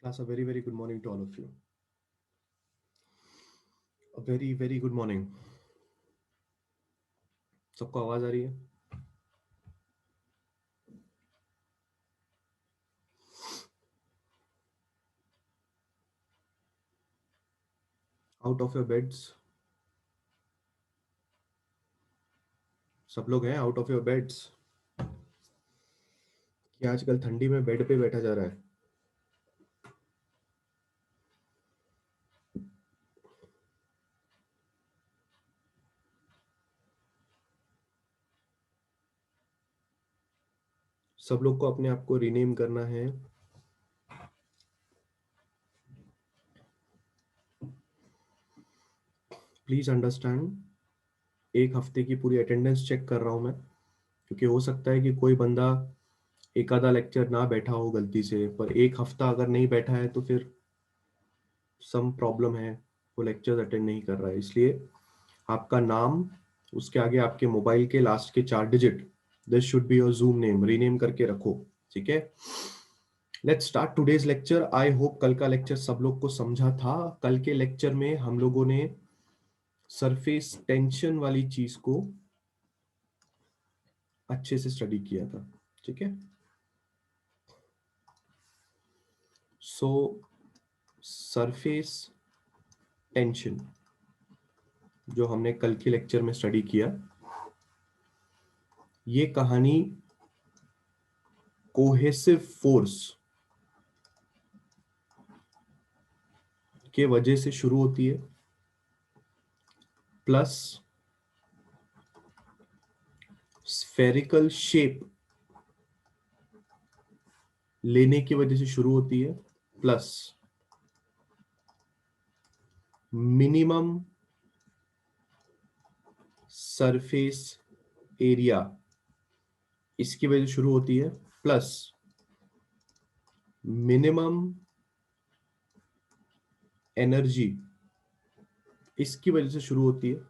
Yes, a very, very good morning to all of you. A very, very good morning. सबको आवाज आ रही है? Out of your beds? सब लोग हैं आउट ऑफ योर बेड्स? कि आजकल ठंडी में बेड पे बैठा जा रहा है? सब लोग को अपने आप को रीनेम करना है। प्लीज अंडरस्टैंड, एक हफ्ते की पूरी अटेंडेंस चेक कर रहा हूं मैं, क्योंकि हो सकता है कि कोई बंदा एक आधा लेक्चर ना बैठा हो गलती से, पर एक हफ्ता अगर नहीं बैठा है तो फिर सम प्रॉब्लम है, वो लेक्चर्स अटेंड नहीं कर रहा है। इसलिए आपका नाम, उसके आगे आपके मोबाइल के लास्ट के 4 digit, this should be your zoom name, rename करके रखो। ठीक है, let's start today's lecture. I hope कल का लेक्चर सब लोग को समझा था। कल के लेक्चर में हम लोगों ने सरफेस टेंशन वाली चीज को अच्छे से स्टडी किया था। ठीक है, सो सरफेस टेंशन जो हमने कल के लेक्चर में स्टडी किया, ये कहानी कोहेसिव फोर्स के वजह से शुरू होती है, प्लस स्फेरिकल शेप लेने की वजह से शुरू होती है, प्लस मिनिमम सरफेस एरिया इसकी वजह से शुरू होती है, प्लस मिनिमम एनर्जी इसकी वजह से शुरू होती है।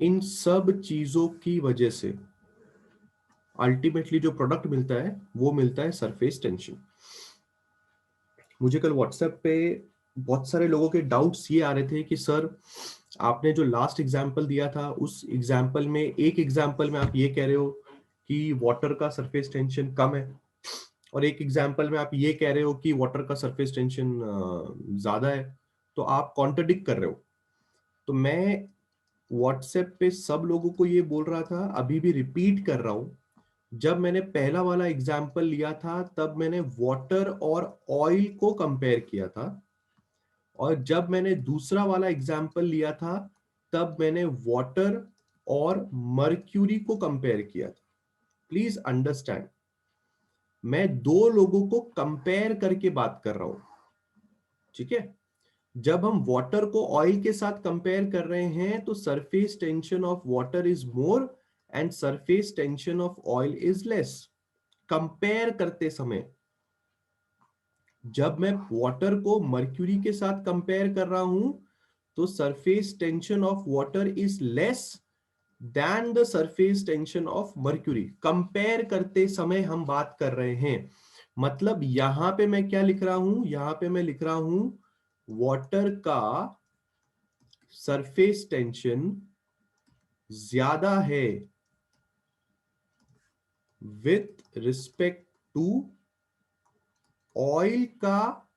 इन सब चीजों की वजह से अल्टीमेटली जो प्रोडक्ट मिलता है वो मिलता है सरफेस टेंशन। मुझे कल व्हाट्सएप पे बहुत सारे लोगों के डाउट्स ये आ रहे थे कि सर, आपने जो लास्ट एग्जाम्पल दिया था उस एग्जाम्पल में, एक एग्जाम्पल में आप ये कह रहे हो कि वाटर का सरफेस टेंशन कम है, और एक एग्जाम्पल में आप ये कह रहे हो कि वाटर का सरफेस टेंशन ज्यादा है, तो आप कॉन्ट्रडिक्ट कर रहे हो। तो मैं व्हाट्सएप पे सब लोगों को ये बोल रहा था, अभी भी रिपीट कर रहा हूं, जब मैंने पहला वाला एग्जाम्पल लिया था तब मैंने वाटर और ऑयल को कंपेयर किया था, और जब मैंने दूसरा वाला एग्जाम्पल लिया था तब मैंने वाटर और मर्क्यूरी को कंपेयर किया था। प्लीज अंडरस्टैंड, मैं दो लोगों को कंपेयर करके बात कर रहा हूं। ठीक है, जब हम वाटर को ऑयल के साथ कंपेयर कर रहे हैं तो surface tension of water is more and surface tension of oil is less. Compare करते समय जब मैं वाटर को मर्क्यूरी के साथ कंपेयर कर रहा हूं तो surface tension of water is less than the surface tension of mercury. Compare करते समय हम बात कर रहे हैं, मतलब यहां पे मैं क्या लिख रहा हूं, यहां पे मैं लिख रहा हूं वाटर का सरफेस टेंशन ज्यादा है विथ रिस्पेक्ट टू ऑयल का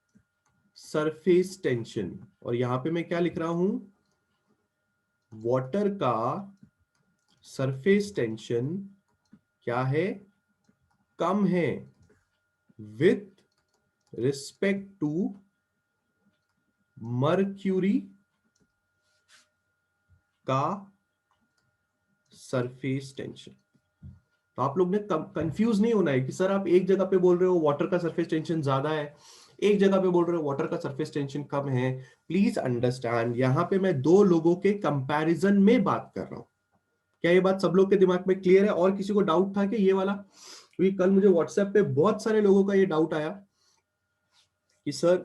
सरफेस टेंशन, और यहां पे मैं क्या लिख रहा हूं, वाटर का सरफेस टेंशन क्या है, कम है विथ रिस्पेक्ट टू मर्क्यूरी का सरफेस टेंशन। तो आप लोग ने कंफ्यूज नहीं होना है कि सर आप एक जगह पे बोल रहे हो वाटर का सरफेस टेंशन ज्यादा है, एक जगह पे बोल रहे हो वाटर का सरफेस टेंशन कम है। प्लीज अंडरस्टैंड, यहां पे मैं दो लोगों के कंपैरिजन में बात कर रहा हूं। क्या ये बात सब लोग के दिमाग में क्लियर है? और किसी को डाउट था कि ये वाला? क्योंकि कल मुझे व्हाट्सएप पे बहुत सारे लोगों का ये डाउट आया कि सर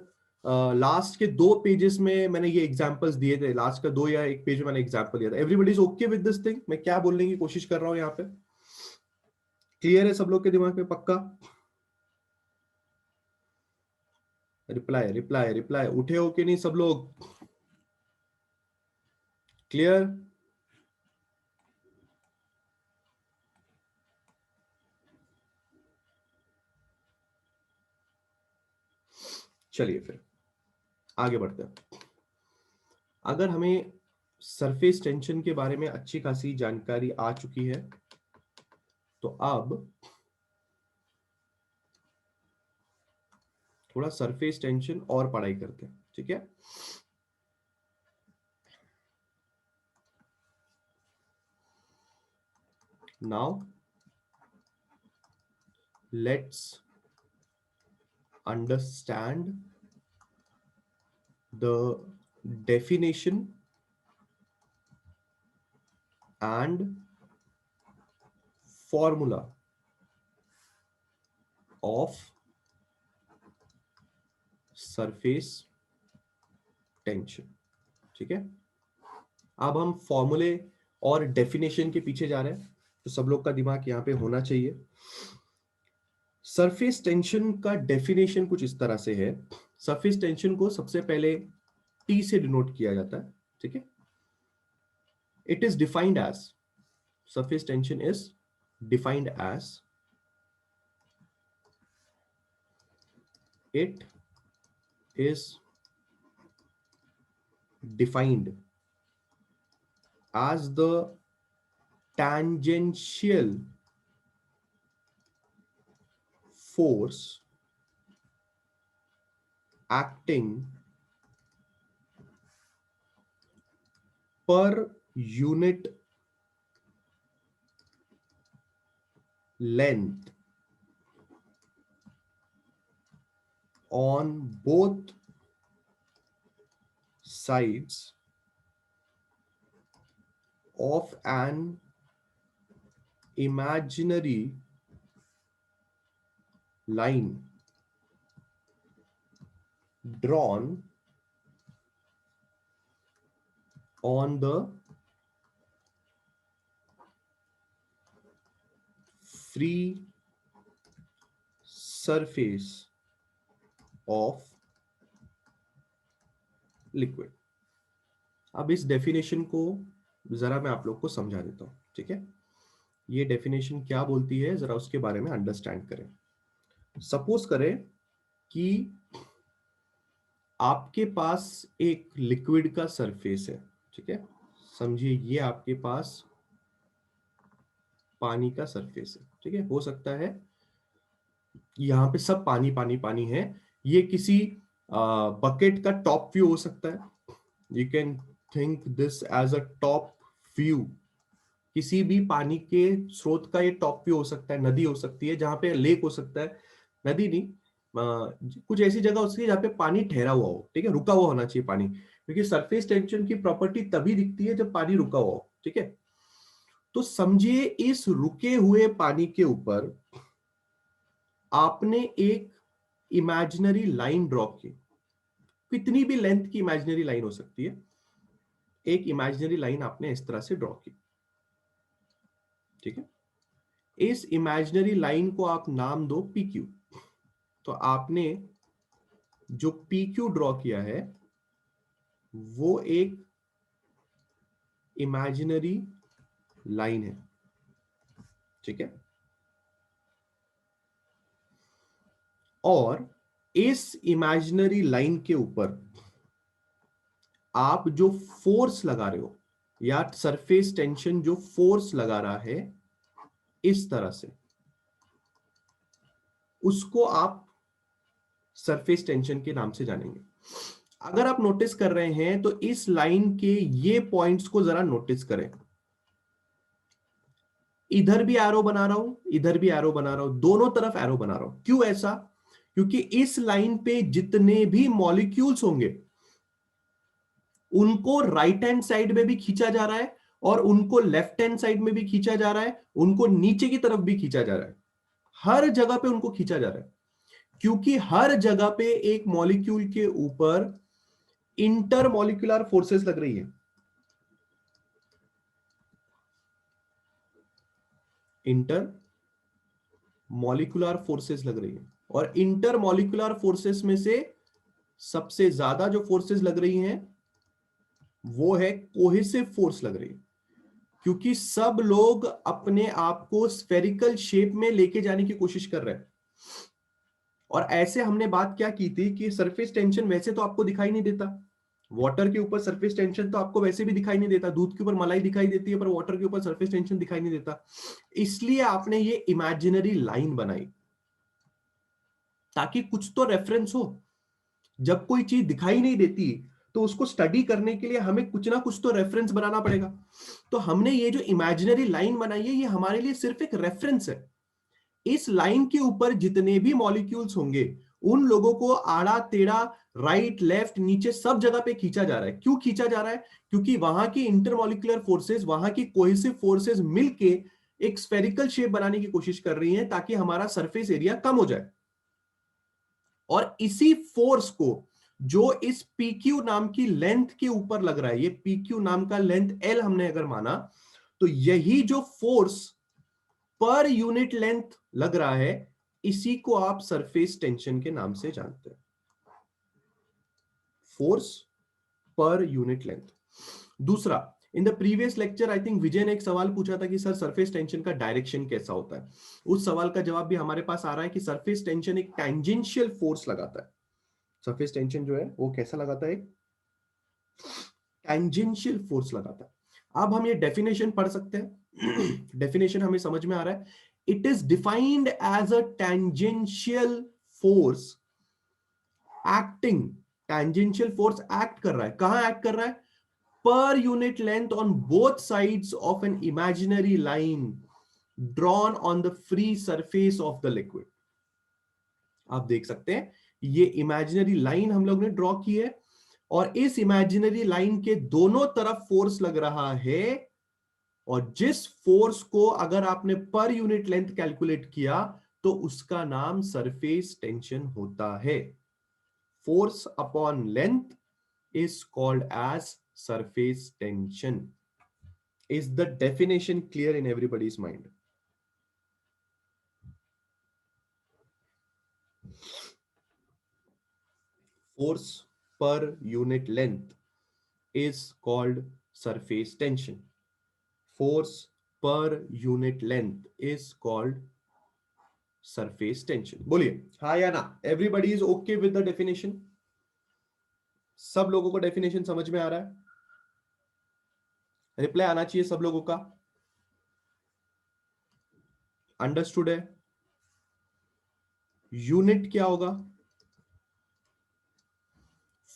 लास्ट के 2 पेजेस में मैंने ये एग्जांपल्स दिए थे, लास्ट का 2 या 1 पेज में मैंने एग्जांपल दिया था। Everybody is okay with this thing? मैं क्या बोलने की कोशिश कर रहा हूं यहाँ पे, क्लियर है सब लोग के दिमाग में? पक्का? रिप्लाई रिप्लाई रिप्लाई, उठे हो कि नहीं सब लोग? क्लियर? चलिए फिर आगे बढ़ते हैं। अगर हमें सरफेस टेंशन के बारे में अच्छी खासी जानकारी आ चुकी है, तो अब थोड़ा सरफेस टेंशन और पढ़ाई करते हैं, ठीक है? Now let's understand the definition and formula of surface tension। ठीक है, अब हम फॉर्मूले और डेफिनेशन के पीछे जा रहे हैं, तो सब लोग का दिमाग यहां पे होना चाहिए। सरफेस टेंशन का डेफिनेशन कुछ इस तरह से है। सरफेस टेंशन को सबसे पहले टी से डिनोट किया जाता है, ठीक है? It is defined as, surface tension is defined as, it is defined as the tangential force acting per unit length on both sides of an imaginary line drawn on the free surface of liquid। अब इस definition को जरा मैं आप लोग को समझा देता हूं, ठीक है? ये डेफिनेशन क्या बोलती है, जरा उसके बारे में अंडरस्टैंड करें। सपोज करें कि आपके पास एक लिक्विड का सरफेस है, ठीक है? समझिए ये आपके पास पानी का सरफेस है, ठीक है? हो सकता है यहाँ पे सब पानी पानी पानी है। ये किसी बकेट का टॉप व्यू हो सकता है। You can think this as a top view. किसी भी पानी के स्रोत का ये टॉप व्यू हो सकता है। नदी हो सकती है, जहां पे लेक हो सकता है, नदी नहीं, कुछ ऐसी जगह हो सकती है जहाँ पे पानी ठहरा हुआ हो, ठीक है? रुका हुआ होना चाहिए पानी, क्योंकि सरफेस टेंशन की प्रॉपर्टी तभी दिखती है जब पानी रुका हुआ हो, ठीक है? तो समझिए इस रुके हुए पानी के ऊपर आपने एक इमेजिनरी लाइन ड्रॉ की। कितनी भी लेंथ की इमेजिनरी लाइन हो सकती है। एक इमेजिनरी लाइन आपने इस तरह से ड्रॉ की, ठीक है? इस इमेजिनरी लाइन को आप नाम दो PQ। तो आपने जो PQ ड्रॉ किया है वो एक इमेजिनरी लाइन है, ठीक है? और इस इमेजिनरी लाइन के ऊपर आप जो फोर्स लगा रहे हो, या सरफेस टेंशन जो फोर्स लगा रहा है इस तरह से, उसको आप सरफेस टेंशन के नाम से जानेंगे। अगर आप नोटिस कर रहे हैं तो इस लाइन के ये पॉइंट्स को जरा नोटिस करें। इधर भी एरो बना रहा हूं, इधर भी एरो बना रहा हूं, दोनों तरफ एरो बना रहा हूं। क्यों ऐसा? क्योंकि इस लाइन पे जितने भी मॉलिक्यूल्स होंगे उनको राइट हैंड साइड में भी खींचा जा रहा है, और उनको लेफ्ट हैंड साइड में भी खींचा जा रहा है, उनको नीचे की तरफ भी खींचा जा रहा है। हर जगह पे उनको खींचा जा रहा है, क्योंकि हर जगह पे एक मॉलिक्यूल के ऊपर इंटर मॉलिक्यूलर फोर्सेस लग रही है। इंटर मॉलिक्यूलर फोर्सेस लग रही है, और इंटर मॉलिक्यूलर फोर्सेस में से सबसे ज्यादा जो फोर्सेस लग रही हैं वो है कोहेसिव फोर्स लग रही है, क्योंकि सब लोग अपने आप को स्फेरिकल शेप में लेके जाने की कोशिश कर रहे हैं। और ऐसे हमने बात क्या की थी कि सरफेस टेंशन वैसे तो आपको दिखाई नहीं देता, वाटर के ऊपर सरफेस टेंशन तो आपको वैसे भी दिखाई नहीं देता, दूध के ऊपर मलाई दिखाई देती है पर वाटर के ऊपर सरफेस टेंशन दिखाई नहीं देता। इसलिए आपने ये इमेजिनरी लाइन बनाई ताकि कुछ तो रेफरेंस हो। जब कोई चीज दिखाई नहीं देती तो उसको स्टडी करने के लिए हमें कुछ ना कुछ तो रेफरेंस बनाना पड़ेगा। तो हमने ये जो इमेजिनरी लाइन बनाई है ये हमारे लिए सिर्फ एक रेफरेंस है। इस लाइन के ऊपर जितने भी मॉलिक्यूल्स होंगे उन लोगों को आड़ा टेढ़ा, राइट लेफ्ट नीचे सब जगह पे खींचा जा रहा है। क्यों खींचा जा रहा है? क्योंकि वहां की इंटरमॉलिक्यूलर फोर्सेस, वहां की कोहेसिव फोर्सेस मिलके एक स्फेरिकल शेप बनाने की कोशिश कर रही हैं ताकि हमारा सरफेस एरिया कम हो जाए। और इसी फोर्स को जो इस PQ नाम की लेंथ के ऊपर लग रहा है, ये PQ नाम का लेंथ L हमने अगर माना, तो यही जो फोर्स पर यूनिट लेंथ लग रहा है इसी को आप सरफेस टेंशन के नाम से जानते हैं। फोर्स पर यूनिट लेंथ। दूसरा, in the previous lecture I think Vijay ने एक सवाल पूछा था कि सर सरफेस टेंशन का डायरेक्शन कैसा होता है। उस सवाल का जवाब भी हमारे पास आ रहा है कि सरफेस टेंशन एक टैंजेंशियल फोर्स लगाता है। सरफेस टेंशन जो है वो कैसा लगाता है? टैंजेंशियल फोर्स लगाता है। अब हम ये डेफिनेशन पढ़ सकते हैं। डेफिनेशन हमें समझ में आ रहा है। It is defined as a tangential force acting, tangential force act कर रहा है, कहां एक्ट कर रहा है? Per unit length on both sides of an imaginary line drawn on the free surface of the liquid. आप देख सकते हैं ये इमेजिनरी लाइन हम लोग ने ड्रॉ की है और इस इमेजिनरी लाइन के दोनों तरफ फोर्स लग रहा है। और जिस फोर्स को अगर आपने पर यूनिट लेंथ कैलकुलेट किया तो उसका नाम सरफेस टेंशन होता है। Force upon length is called as surface tension. Is the definition clear in everybody's mind? Force per unit length is called surface tension. Force per unit length is called surface tension. बोलिए हाँ या ना? Everybody is okay with the definition? सब लोगों को definition समझ में आ रहा है? रिप्लाई आना चाहिए सब लोगों का। अंडरस्टूड है? यूनिट क्या होगा?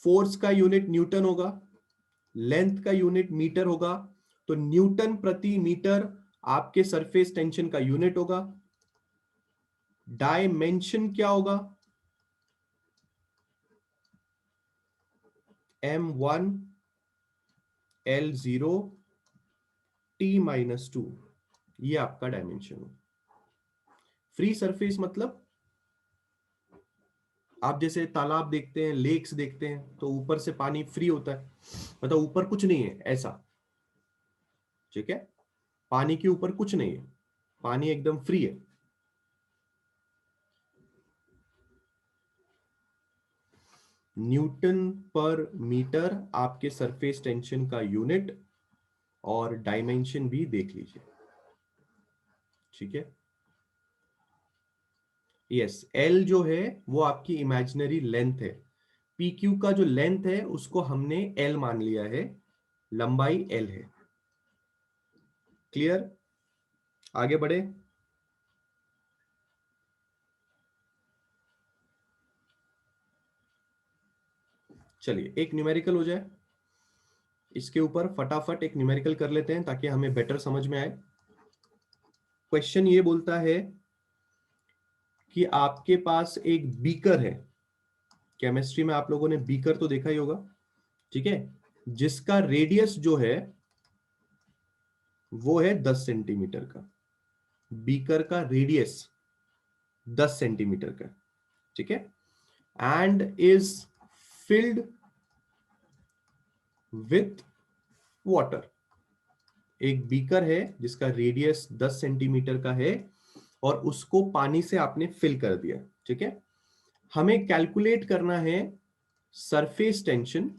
फोर्स का यूनिट न्यूटन होगा, लेंथ का यूनिट मीटर होगा, तो न्यूटन प्रति मीटर आपके सरफेस टेंशन का यूनिट होगा। डायमेंशन क्या होगा? M1 L0 T-2, ये आपका डायमेंशन हो। फ्री सरफेस मतलब आप जैसे तालाब देखते हैं, लेक्स देखते हैं, तो ऊपर से पानी फ्री होता है, मतलब ऊपर कुछ नहीं है ऐसा, ठीक है? पानी के ऊपर कुछ नहीं है, पानी एकदम फ्री है। न्यूटन पर मीटर आपके सरफेस टेंशन का यूनिट, और डायमेंशन भी देख लीजिए, ठीक है? यस, एल जो है वो आपकी इमेजिनरी लेंथ है। PQ का जो लेंथ है उसको हमने L मान लिया है, लंबाई L है। क्लियर? आगे बढ़े। चलिए एक न्यूमेरिकल हो जाए, इसके ऊपर फटाफट एक न्यूमेरिकल कर लेते हैं ताकि हमें बेटर समझ में आए। क्वेश्चन ये बोलता है कि आपके पास एक बीकर है, केमिस्ट्री में आप लोगों ने बीकर तो देखा ही होगा, ठीक है? जिसका रेडियस जो है वो है 10 सेंटीमीटर का। बीकर का रेडियस 10 सेंटीमीटर का, ठीक है? And is filled with water. एक बीकर है जिसका रेडियस 10 सेंटीमीटर का है और उसको पानी से आपने फिल कर दिया, ठीक है? हमें कैलकुलेट करना है सरफेस टेंशन,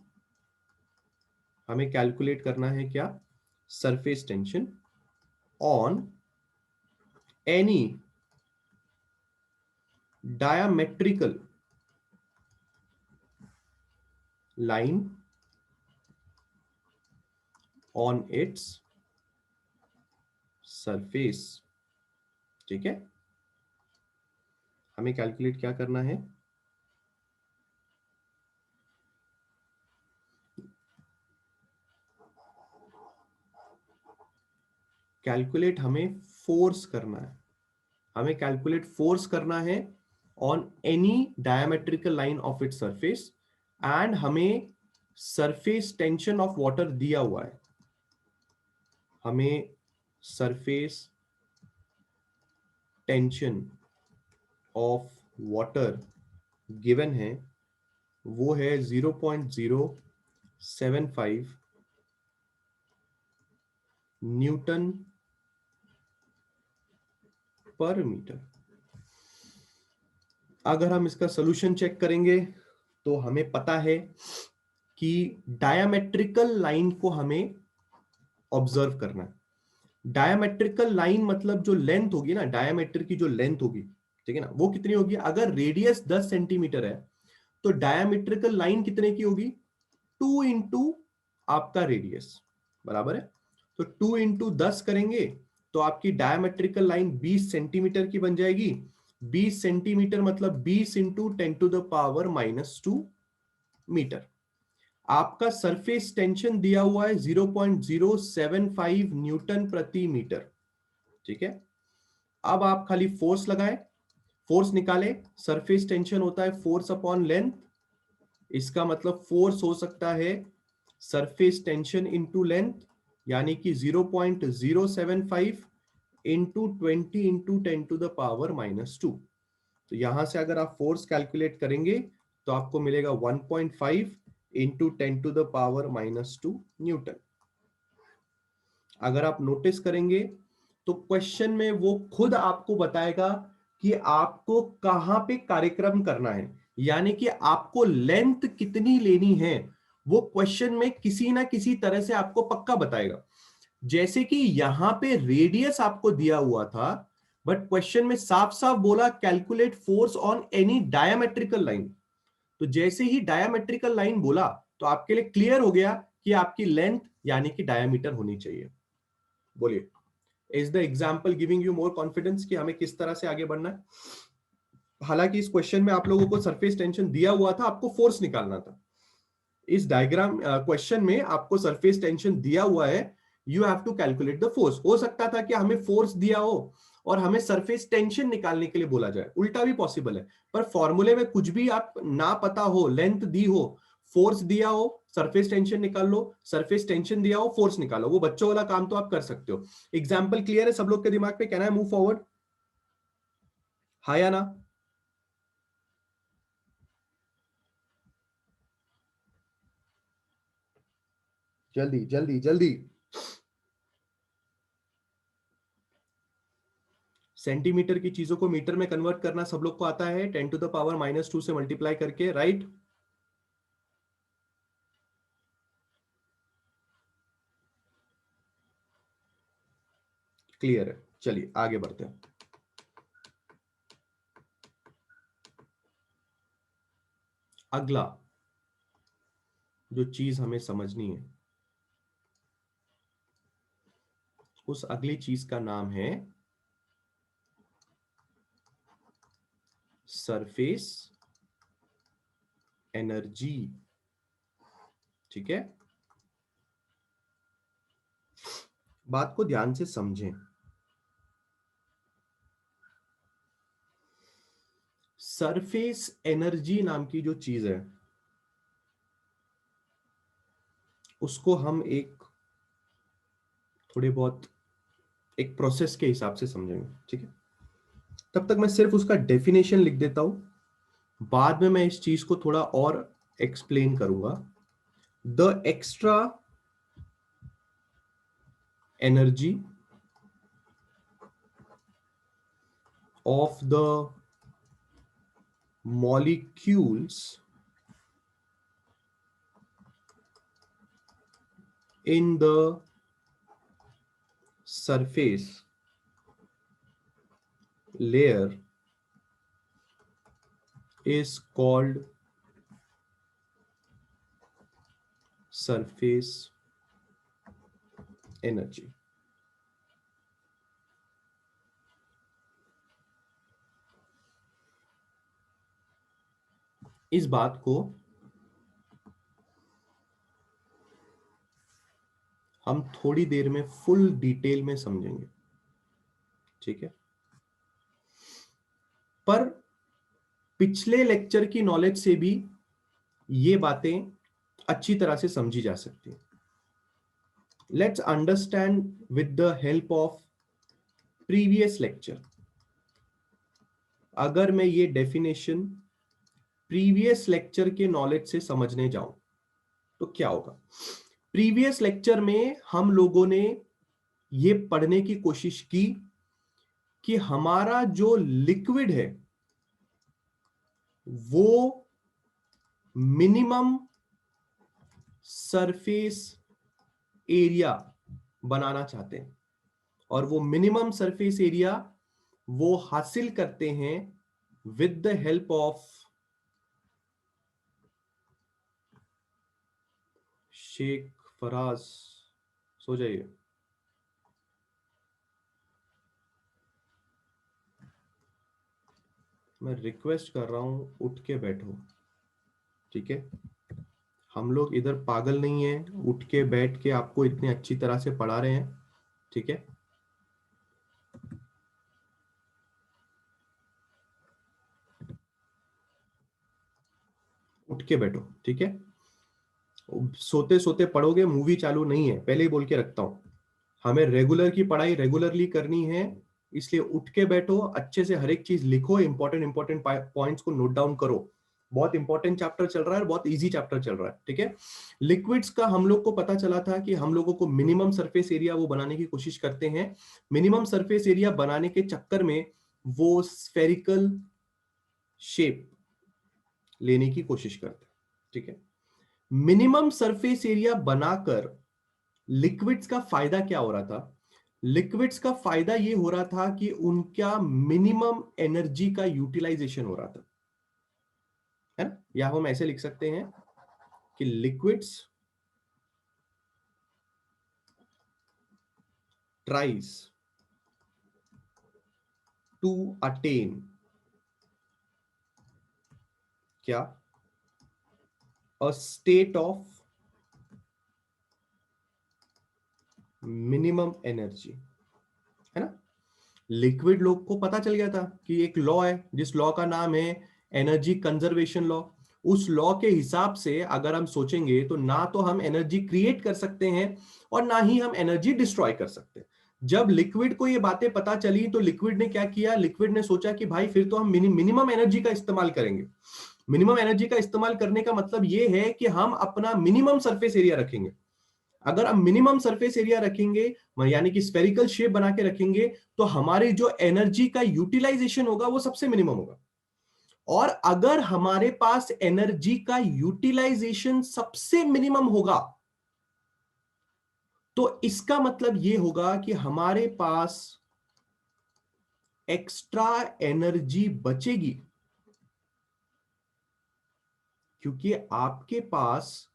हमें कैलकुलेट करना है क्या, surface tension on any diametrical line on its surface। ठीक है, हमें कैलकुलेट क्या करना है, कैलकुलेट हमें फोर्स करना है, हमें कैलकुलेट फोर्स करना है on any diametrical line of its surface, and हमें सरफेस टेंशन ऑफ वाटर दिया हुआ है, हमें surface tension of water given है, वो है 0.075 न्यूटन पर मीटर। अगर हम इसका सॉल्यूशन चेक करेंगे तो हमें पता है कि डायमेट्रिकल लाइन को हमें ऑब्जर्व करना है। डायमेट्रिकल लाइन मतलब जो लेंथ होगी ना, डायमीटर की जो लेंथ होगी, ठीक है ना, वो कितनी होगी, अगर रेडियस 10 सेंटीमीटर है तो डायमेट्रिकल लाइन कितने की होगी, 2 इंटू आपका रेडियस, बराबर है। तो 2 इंटू 10 करेंगे तो आपकी डायमेट्रिकल लाइन 20 सेंटीमीटर की बन जाएगी। 20 सेंटीमीटर मतलब 20 इंटू 10⁻⁻2 मीटर। आपका सरफेस टेंशन दिया हुआ है 0.075 न्यूटन प्रति मीटर। ठीक है, अब आप खाली फोर्स लगाएं, फोर्स निकालें। सरफेस टेंशन होता है फोर्स अपॉन लेंथ, इसका मतलब फोर्स हो सकता है सरफेस टेंशन इंटू लेंथ, यानी कि 0.075 इंटू 20 इंटू 10⁻⁻2। तो यहां से अगर आप फोर्स कैलकुलेट करेंगे तो आपको मिलेगा 1.5 इंटू 10⁻⁻2 न्यूटन। अगर आप नोटिस करेंगे तो क्वेश्चन में वो खुद आपको बताएगा कि आपको कहां पे कार्यक्रम करना है, यानी कि आपको लेंथ कितनी लेनी है, वो क्वेश्चन में किसी ना किसी तरह से आपको पक्का बताएगा। जैसे कि यहां पे रेडियस आपको दिया हुआ था, बट क्वेश्चन में साफ साफ बोला calculate force on any diametrical line. तो जैसे ही डायमेट्रिकल लाइन बोला तो आपके लिए क्लियर हो गया कि आपकी लेंथ यानी कि डायमीटर होनी चाहिए। बोलिए, is the example giving you more confidence कि हमें किस तरह से आगे बढ़ना है? हालांकि इस क्वेश्चन में आप लोगों को सरफेस टेंशन दिया हुआ था, आपको फोर्स निकालना था। इस डायग्राम क्वेश्चन में आपको सरफेस टेंशन दिया हुआ है, you have to calculate the force. हो सकता था कि हमें फोर्स दिया हो और हमें सरफेस टेंशन निकालने के लिए बोला जाए, उल्टा भी पॉसिबल है। पर फॉर्मूले में कुछ भी आप ना पता हो, लेंथ दी हो, फोर्स दिया हो, सरफेस टेंशन निकाल लो, सरफेस टेंशन दिया हो, फोर्स निकालो, वो बच्चों वाला काम तो आप कर सकते हो। एग्जाम्पल क्लियर है सब लोग के दिमाग पे? कहना है मूव फॉरवर्ड, हाँ या ना? जल्दी जल्दी जल्दी। सेंटीमीटर की चीजों को मीटर में कन्वर्ट करना सब लोग को आता है, 10⁻⁻2 से मल्टीप्लाई करके, राइट? क्लियर है, चलिए आगे बढ़ते हैं। अगला जो चीज हमें समझनी है, उस अगली चीज का नाम है सरफेस एनर्जी। ठीक है, बात को ध्यान से समझें। सरफेस एनर्जी नाम की जो चीज है, उसको हम एक थोड़े बहुत एक प्रोसेस के हिसाब से समझेंगे। ठीक है, तब तक मैं सिर्फ उसका डेफिनेशन लिख देता हूं, बाद में मैं इस चीज को थोड़ा और एक्सप्लेन करूंगा। The extra energy of the molecules in the surface layer is called surface energy. इस बात को हम थोड़ी देर में फुल डिटेल में समझेंगे, ठीक है? पर पिछले लेक्चर की नॉलेज से भी ये बातें अच्छी तरह से समझी जा सकती हैं. Let's understand with the help of previous lecture. अगर मैं ये डेफिनेशन प्रीवियस लेक्चर के नॉलेज से समझने जाऊं तो क्या होगा? प्रीवियस लेक्चर में हम लोगों ने ये पढ़ने की कोशिश की कि हमारा जो लिक्विड है वो मिनिमम सरफेस एरिया बनाना चाहते हैं, और वो मिनिमम सरफेस एरिया वो हासिल करते हैं with the help of Sheikh Faraz. सो जाइए. मैं रिक्वेस्ट कर रहा हूं, उठ के बैठो, ठीक है? हम लोग इधर पागल नहीं है, उठ के बैठ के आपको इतनी अच्छी तरह से पढ़ा रहे हैं, ठीक है? उठ के बैठो, ठीक है? सोते सोते पढ़ोगे, मूवी चालू नहीं है, पहले ही बोल के रखता हूं. हमें रेगुलर की पढ़ाई रेगुलरली करनी है, इसलिए उठ के बैठो, अच्छे से हर एक चीज लिखो, इंपॉर्टेंट पॉइंट्स को नोट डाउन करो. बहुत इंपॉर्टेंट चैप्टर चल रहा है, बहुत इजी चैप्टर चल रहा है, ठीक है? लिक्विड्स का हम लोग को पता चला था कि हम लोगों को मिनिमम सरफेस एरिया वो बनाने की कोशिश करते हैं. मिनिमम सरफेस एरिया बनाने के चक्कर में वो स्फेरिकल शेप लेने की कोशिश करते हैं, ठीक है? मिनिमम सरफेस एरिया बनाकर लिक्विड्स का फायदा क्या हो रहा था? लिक्विड्स का फायदा ये हो रहा था कि उनका मिनिमम एनर्जी का यूटिलाइजेशन हो रहा था, है ना? या हम ऐसे लिख सकते हैं कि लिक्विड्स ट्राइज टू अटेन क्या? A state of minimum energy, है ना? लिक्विड लोग को पता चल गया था कि एक लॉ है, जिस लॉ का नाम है एनर्जी कंजर्वेशन लॉ. उस लॉ के हिसाब से अगर हम सोचेंगे तो ना तो हम एनर्जी क्रिएट कर सकते हैं और ना ही हम एनर्जी डिस्ट्रॉय कर सकते हैं. जब लिक्विड को ये बातें पता चली तो लिक्विड ने क्या किया? लिक्विड ने सोचा कि भाई फिर तो हम मिनिमम एनर्जी का इस्तेमाल करेंगे. मिनिमम एनर्जी का इस्तेमाल करने का मतलब ये है कि हम अपना मिनिमम सरफेस एरिया रखेंगे. अगर हम मिनिमम सरफेस एरिया रखेंगे, यानी कि स्फेरिकल शेप बना के रखेंगे, तो हमारी जो एनर्जी का यूटिलाइजेशन होगा वो सबसे मिनिमम होगा. और अगर हमारे पास एनर्जी का यूटिलाइजेशन सबसे मिनिमम होगा तो इसका मतलब यह होगा कि हमारे पास एक्स्ट्रा एनर्जी बचेगी, क्योंकि आपके पास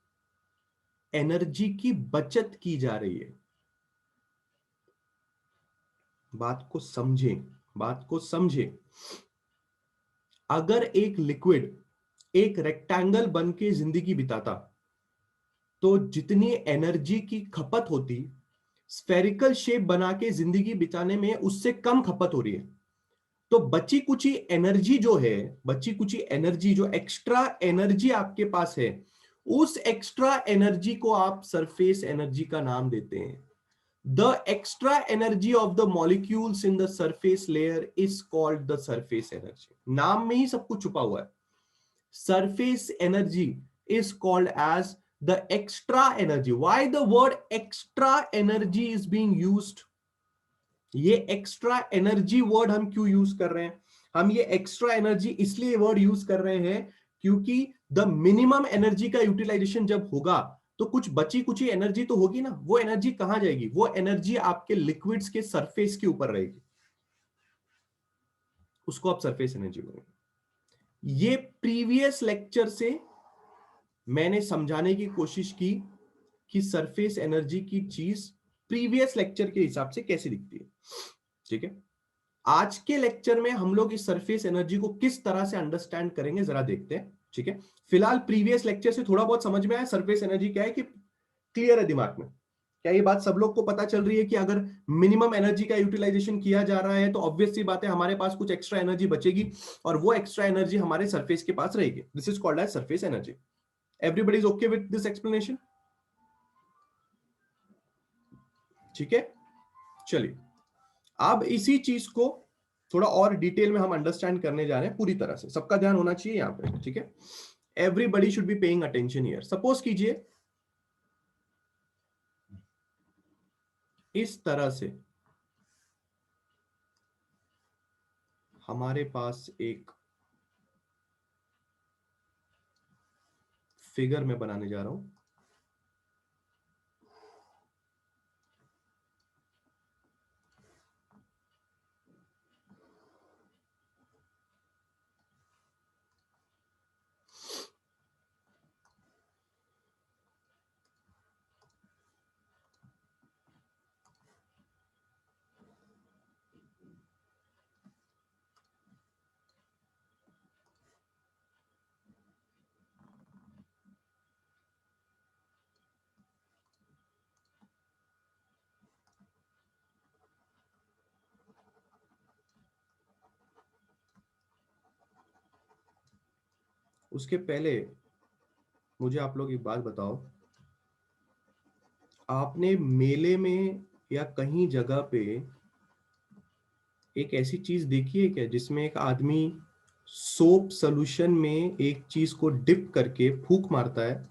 एनर्जी की बचत की जा रही है. बात को समझें, बात को समझें. अगर एक लिक्विड एक रेक्टेंगल बन के जिंदगी बिताता तो जितनी एनर्जी की खपत होती, स्फेरिकल शेप बना के जिंदगी बिताने में उससे कम खपत हो रही है. तो बची कुछ एनर्जी जो है, बची कुछ एनर्जी जो एक्स्ट्रा एनर्जी आपके पास है, उस एक्स्ट्रा एनर्जी को आप सरफेस एनर्जी का नाम देते हैं. The extra energy of the molecules in the surface layer is called the surface energy. नाम में ही सब कुछ छुपा हुआ है. Surface energy is called as the extra energy. Why the word extra energy is being used? ये extra energy word हम क्यों यूज कर रहे हैं? हम ये extra energy इसलिए वर्ड यूज कर रहे हैं क्योंकि the minimum energy का यूटिलाइजेशन जब होगा तो कुछ बची कुची एनर्जी तो होगी ना, वो एनर्जी कहां जाएगी? वो एनर्जी आपके लिक्विड्स के सरफेस के ऊपर रहेगी, उसको आप सरफेस एनर्जी बोलेंगे। ये प्रीवियस लेक्चर से मैंने समझाने की कोशिश की कि सरफेस एनर्जी की चीज प्रीवियस लेक्चर के हिसाब से कैसे दिखती है, ठीक है। आज के लेक्चर में हम लोग इस सरफेस एनर्जी को किस तरह से अंडरस्टैंड करेंगे जरा देखते हैं, ठीक है। फिलहाल प्रीवियस लेक्चर से थोड़ा बहुत समझ में आया सरफेस एनर्जी क्या है, कि क्लियर है दिमाग में? क्या ये बात सब लोग को पता चल रही है कि अगर मिनिमम एनर्जी का यूटिलाइजेशन किया जा रहा है तो ऑब्वियस सी बात है हमारे पास कुछ एक्स्ट्रा एनर्जी बचेगी और वो एक्स्ट्रा एनर्जी हमारे सरफेस के पास रहेगी। This is called as surface energy. Everybody is okay with this explanation? ठीक है, चलिए अब इसी चीज को थोड़ा और डिटेल में हम अंडरस्टैंड करने जा रहे हैं पूरी तरह से। सबका ध्यान होना चाहिए यहां पे, ठीक है। Everybody should be paying attention here. Suppose कीजिए इस तरह से हमारे पास एक फिगर में बनाने जा रहा हूं। उसके पहले मुझे आप लोग एक बात बताओ, आपने मेले में या कहीं जगह पे एक ऐसी चीज देखी है क्या जिसमें एक आदमी सोप सॉल्यूशन में एक चीज को डिप करके फूंक मारता है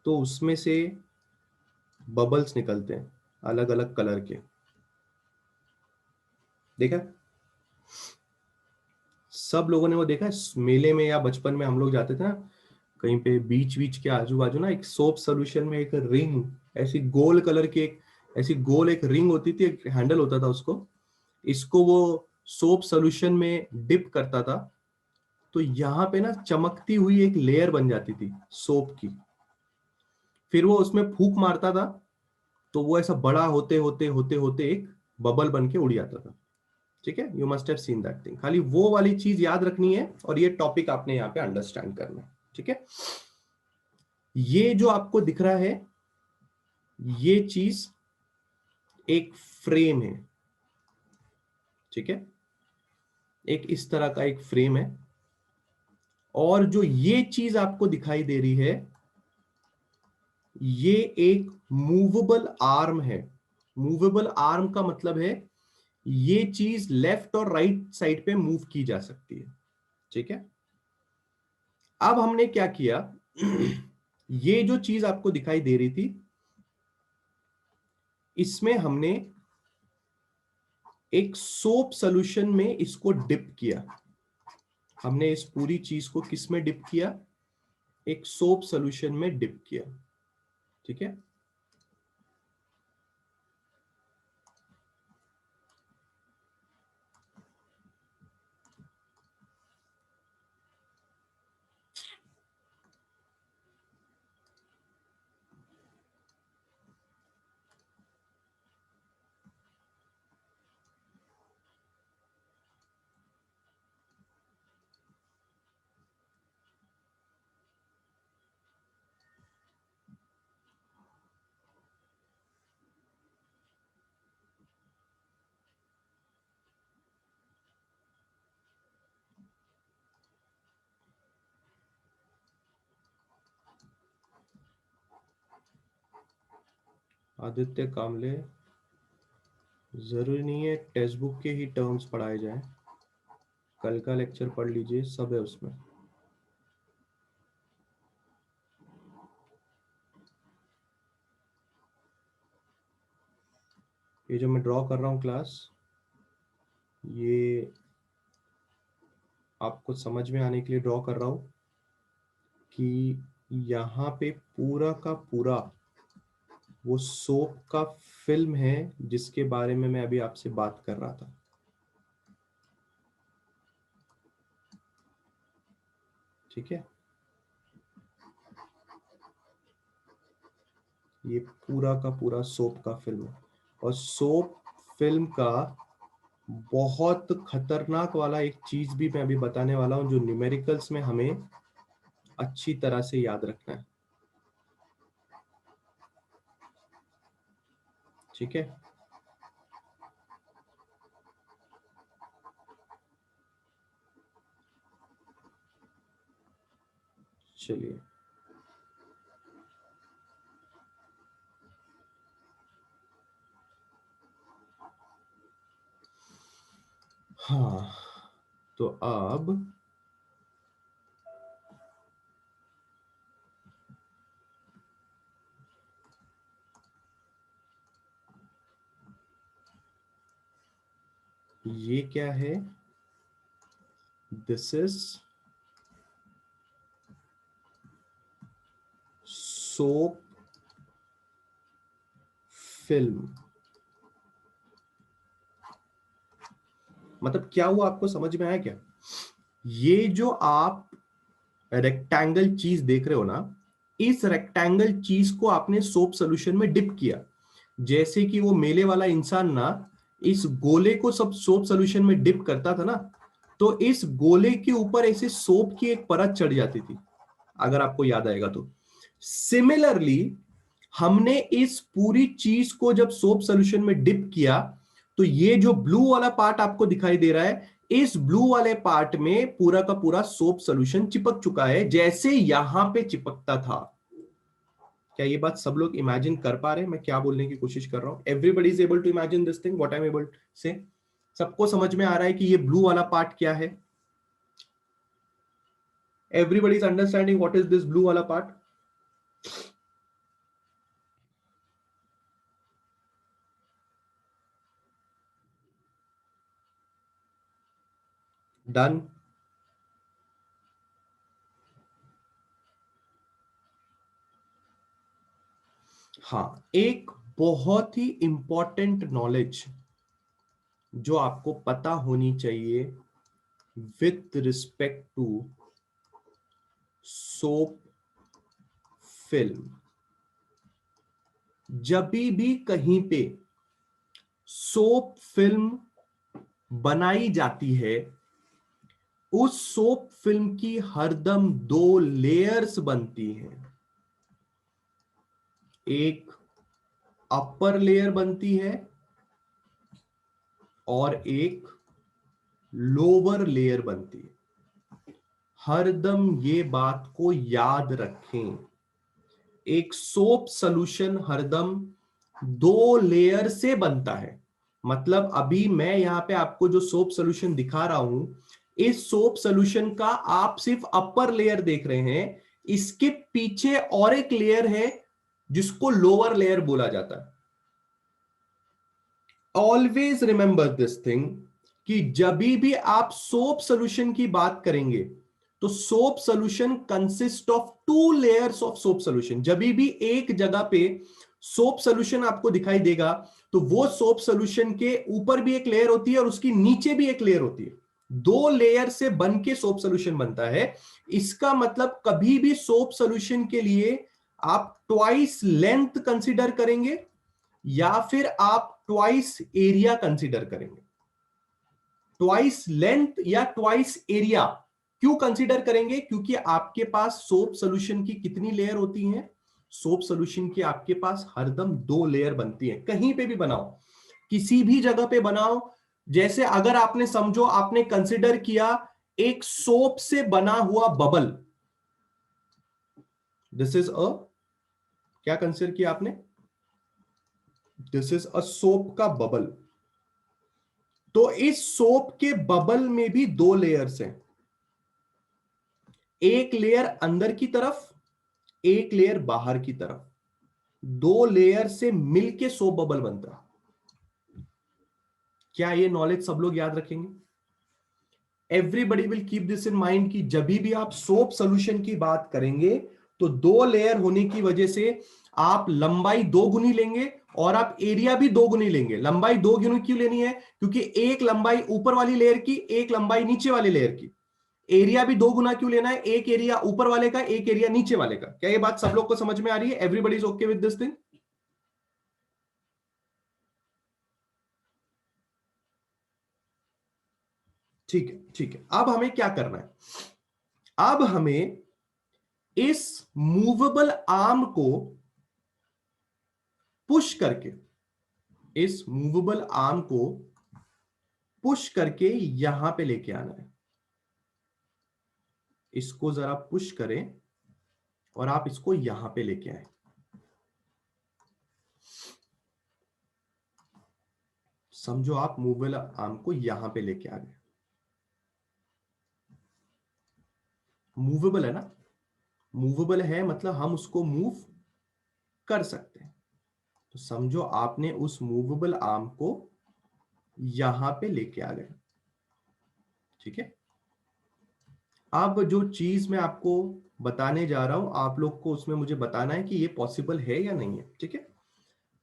तो उसमें से बबल्स निकलते हैं अलग अलग कलर के? देखा? सब लोगों ने वो देखा है? मेले में या बचपन में हम लोग जाते थे ना कहीं पे बीच बीच के आजू बाजू ना, एक सोप सॉल्यूशन में एक रिंग, ऐसी गोल कलर की एक ऐसी गोल एक रिंग होती थी, एक हैंडल होता था उसको, इसको वो सोप सॉल्यूशन में डिप करता था तो यहाँ पे ना चमकती हुई एक लेयर बन जाती थी सोप की। फिर वो उसमें फूंक मारता था तो वो ऐसा बड़ा होते होते होते होते एक बबल बन के उड़ जाता था, ठीक है। You must have seen that thing. खाली वो वाली चीज याद रखनी है और ये टॉपिक आपने यहाँ पे अंडरस्टैंड करना है, ठीक है। ये जो आपको दिख रहा है ये चीज एक फ्रेम है, ठीक है। एक इस तरह का एक फ्रेम है और जो ये चीज आपको दिखाई दे रही है ये एक मूवेबल आर्म है। मूवेबल आर्म का मतलब है ये चीज लेफ्ट और राइट साइड पे मूव की जा सकती है, ठीक है। अब हमने क्या किया ये जो चीज आपको दिखाई दे रही थी इसमें हमने एक सोप सॉल्यूशन में इसको डिप किया। हमने इस पूरी चीज को किस में डिप किया? एक सोप सॉल्यूशन में डिप किया, ठीक है। आदित्य कामले, जरूरी नहीं है टेक्स्ट बुक के ही टर्म्स पढ़ाए जाएं, कल का लेक्चर पढ़ लीजिए, सब है उसमें। ये जो मैं ड्रॉ कर रहा हूं क्लास, ये आपको समझ में आने के लिए ड्रॉ कर रहा हूं कि यहाँ पे पूरा का पूरा वो सोप का फिल्म है जिसके बारे में मैं अभी आपसे बात कर रहा था। ठीक है, ये पूरा का पूरा सोप का फिल्म है। और सोप फिल्म का बहुत खतरनाक वाला एक चीज भी मैं अभी बताने वाला हूं, जो न्यूमेरिकल्स में हमें अच्छी तरह से याद रखना है। ठीक है, चलिए। हाँ, तो अब ये क्या है? This is soap film. मतलब क्या हुआ, आपको समझ में आया क्या? ये जो आप रेक्टेंगल चीज देख रहे हो ना, इस रेक्टेंगल चीज को आपने सोप सॉल्यूशन में डिप किया। जैसे कि वो मेले वाला इंसान ना इस गोले को सब सोप सॉल्यूशन में डिप करता था ना, तो इस गोले के ऊपर ऐसे सोप की एक परत चढ़ जाती थी, अगर आपको याद आएगा तो। सिमिलरली हमने इस पूरी चीज को जब सोप सॉल्यूशन में डिप किया, तो ये जो ब्लू वाला पार्ट आपको दिखाई दे रहा है, इस ब्लू वाले पार्ट में पूरा का पूरा सोप सॉल्यूशन चिपक चुका है, जैसे यहां पे चिपकता था। क्या ये बात सब लोग इमेजिन कर पा रहे हैं मैं क्या बोलने की कोशिश कर रहा हूं? Everybody is able to imagine this thing what I am able से? सबको समझ में आ रहा है कि ये ब्लू वाला पार्ट क्या है? Everybody is understanding what is this blue वाला पार्ट? डन? हाँ, एक बहुत ही इंपॉर्टेंट नॉलेज जो आपको पता होनी चाहिए with respect to soap film. जब भी कहीं पे सोप फिल्म बनाई जाती है, उस सोप फिल्म की हरदम दो लेयर्स बनती हैं। एक अपर लेयर बनती है और एक लोअर लेयर बनती है। हरदम ये बात को याद रखें, एक सोप सॉल्यूशन हरदम दो लेयर से बनता है। मतलब अभी मैं यहां पे आपको जो सोप सॉल्यूशन दिखा रहा हूं, इस सोप सॉल्यूशन का आप सिर्फ अपर लेयर देख रहे हैं, इसके पीछे और एक लेयर है जिसको लोअर लेयर बोला जाता है। ऑलवेज रिमेंबर दिस थिंग कि जब भी आप सोप सॉल्यूशन की बात करेंगे, तो soap solution consist of two layers of soap solution. जब भी एक जगह पे सोप सॉल्यूशन आपको दिखाई देगा, तो वो सोप सॉल्यूशन के ऊपर भी एक लेयर होती है और उसकी नीचे भी एक लेयर होती है। दो लेयर से बन के सोप सॉल्यूशन बनता है। इसका मतलब कभी भी सोप सॉल्यूशन के लिए आप ट्वाइस लेंथ कंसीडर करेंगे या फिर आप ट्वाइस एरिया कंसीडर करेंगे। ट्वाइस लेंथ या ट्वाइस एरिया क्यों कंसीडर करेंगे? क्योंकि आपके पास सोप सॉल्यूशन की कितनी लेयर होती हैं? सोप सॉल्यूशन की आपके पास हरदम दो लेयर बनती है। कहीं पे भी बनाओ, किसी भी जगह पे बनाओ। जैसे अगर आपने समझो आपने कंसीडर किया एक सोप से बना हुआ बबल, दिस इज अ, क्या कंसीडर किया आपने? दिस इज अ सोप का बबल। तो इस सोप के बबल में भी दो लेयर्स हैं, एक लेयर अंदर की तरफ, एक लेयर बाहर की तरफ। दो लेयर से मिलके सोप बबल बनता है। क्या ये नॉलेज सब लोग याद रखेंगे? Everybody will keep this in mind कि जब भी आप सोप सॉल्यूशन की बात करेंगे, तो दो लेयर होने की वजह से आप लंबाई 2 गुनी लेंगे और आप एरिया भी 2 गुनी लेंगे। लंबाई 2 गुनी क्यों लेनी है? क्योंकि एक लंबाई ऊपर वाली लेयर की, एक लंबाई नीचे वाली लेयर की। एरिया भी 2 गुना क्यों लेना है? एक एरिया ऊपर वाले का, एक एरिया नीचे वाले का। क्या ये बात सब लोग को समझ में आ रही है? Everybody is okay with this thing? ठीक है, ठीक है। अब हमें क्या करना है? अब हमें इस मूवेबल आर्म को पुश करके, इस मूवेबल आर्म को पुश करके यहां पे लेके आना है। इसको जरा पुश करें और आप इसको यहां पे लेके आए। समझो आप मूवेबल आर्म को यहां पे लेके आ गए। मूवेबल है ना? मूवेबल है मतलब हम उसको मूव कर सकते हैं। तो समझो आपने उस मूवेबल आर्म को यहां पे लेके आ गए। ठीक है। अब जो चीज मैं आपको बताने जा रहा हूं, आप लोग को उसमें मुझे बताना है कि ये पॉसिबल है या नहीं है। ठीक है।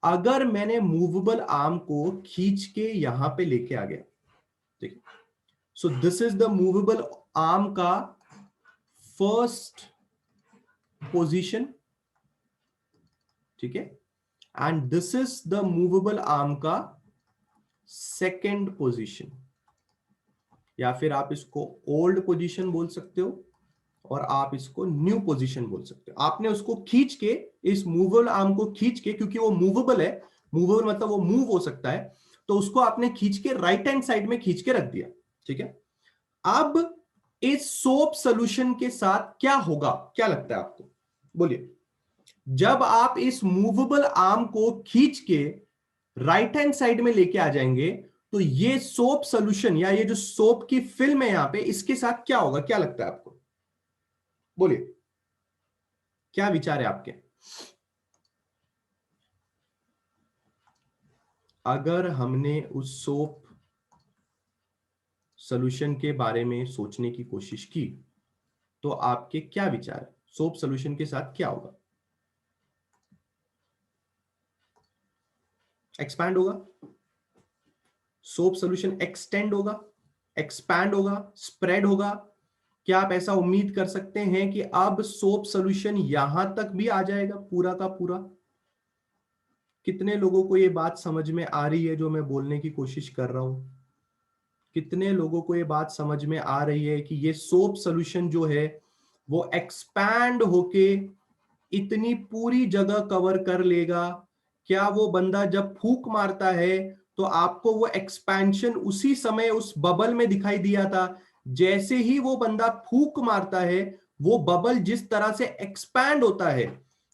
अगर मैंने मूवेबल आर्म को खींच के यहां पे लेके आ गया, ठीक है, so this is the movable arm का फर्स्ट पोजीशन। ठीक है। And this is the movable arm का सेकेंड पोजीशन, या फिर आप इसको ओल्ड पोजीशन बोल सकते हो और आप इसको न्यू पोजीशन बोल सकते हो। आपने उसको खींच के, इस मूवेबल आर्म को खींच के, क्योंकि वो मूवेबल है, मूवेबल मतलब वो मूव हो सकता है, तो उसको आपने खींच के राइट हैंड साइड में खींच के रख दिया। ठीक है। अब इस सोप सॉल्यूशन के साथ क्या होगा, क्या लगता है आपको? बोलिए। जब आप इस मूवेबल आर्म को खींच के राइट हैंड साइड में लेके आ जाएंगे, तो ये सोप सॉल्यूशन या ये जो सोप की फिल्म है यहां पे, इसके साथ क्या होगा, क्या लगता है आपको? बोलिए, क्या विचार है आपके? अगर हमने उस सोप सॉल्यूशन के बारे में सोचने की कोशिश की, तो आपके क्या विचार है? सोप सॉल्यूशन के साथ क्या होगा? एक्सपैंड होगा? सोप सॉल्यूशन एक्सटेंड होगा, एक्सपैंड होगा, स्प्रेड होगा? क्या आप ऐसा उम्मीद कर सकते हैं कि अब सोप सॉल्यूशन यहां तक भी आ जाएगा पूरा का पूरा? कितने लोगों को ये बात समझ में आ रही है जो मैं बोलने की कोशिश कर रहा हूं? कितने लोगों को ये बात समझ में आ रही है कि ये सोप सॉल्यूशन जो है वो एक्सपैंड होके इतनी पूरी जगह कवर कर लेगा? क्या वो बंदा जब फूंक मारता है तो आपको वो एक्सपेंशन उसी समय उस बबल में दिखाई दिया था? जैसे ही वो बंदा फूंक मारता है, वो बबल जिस तरह से एक्सपैंड होता है,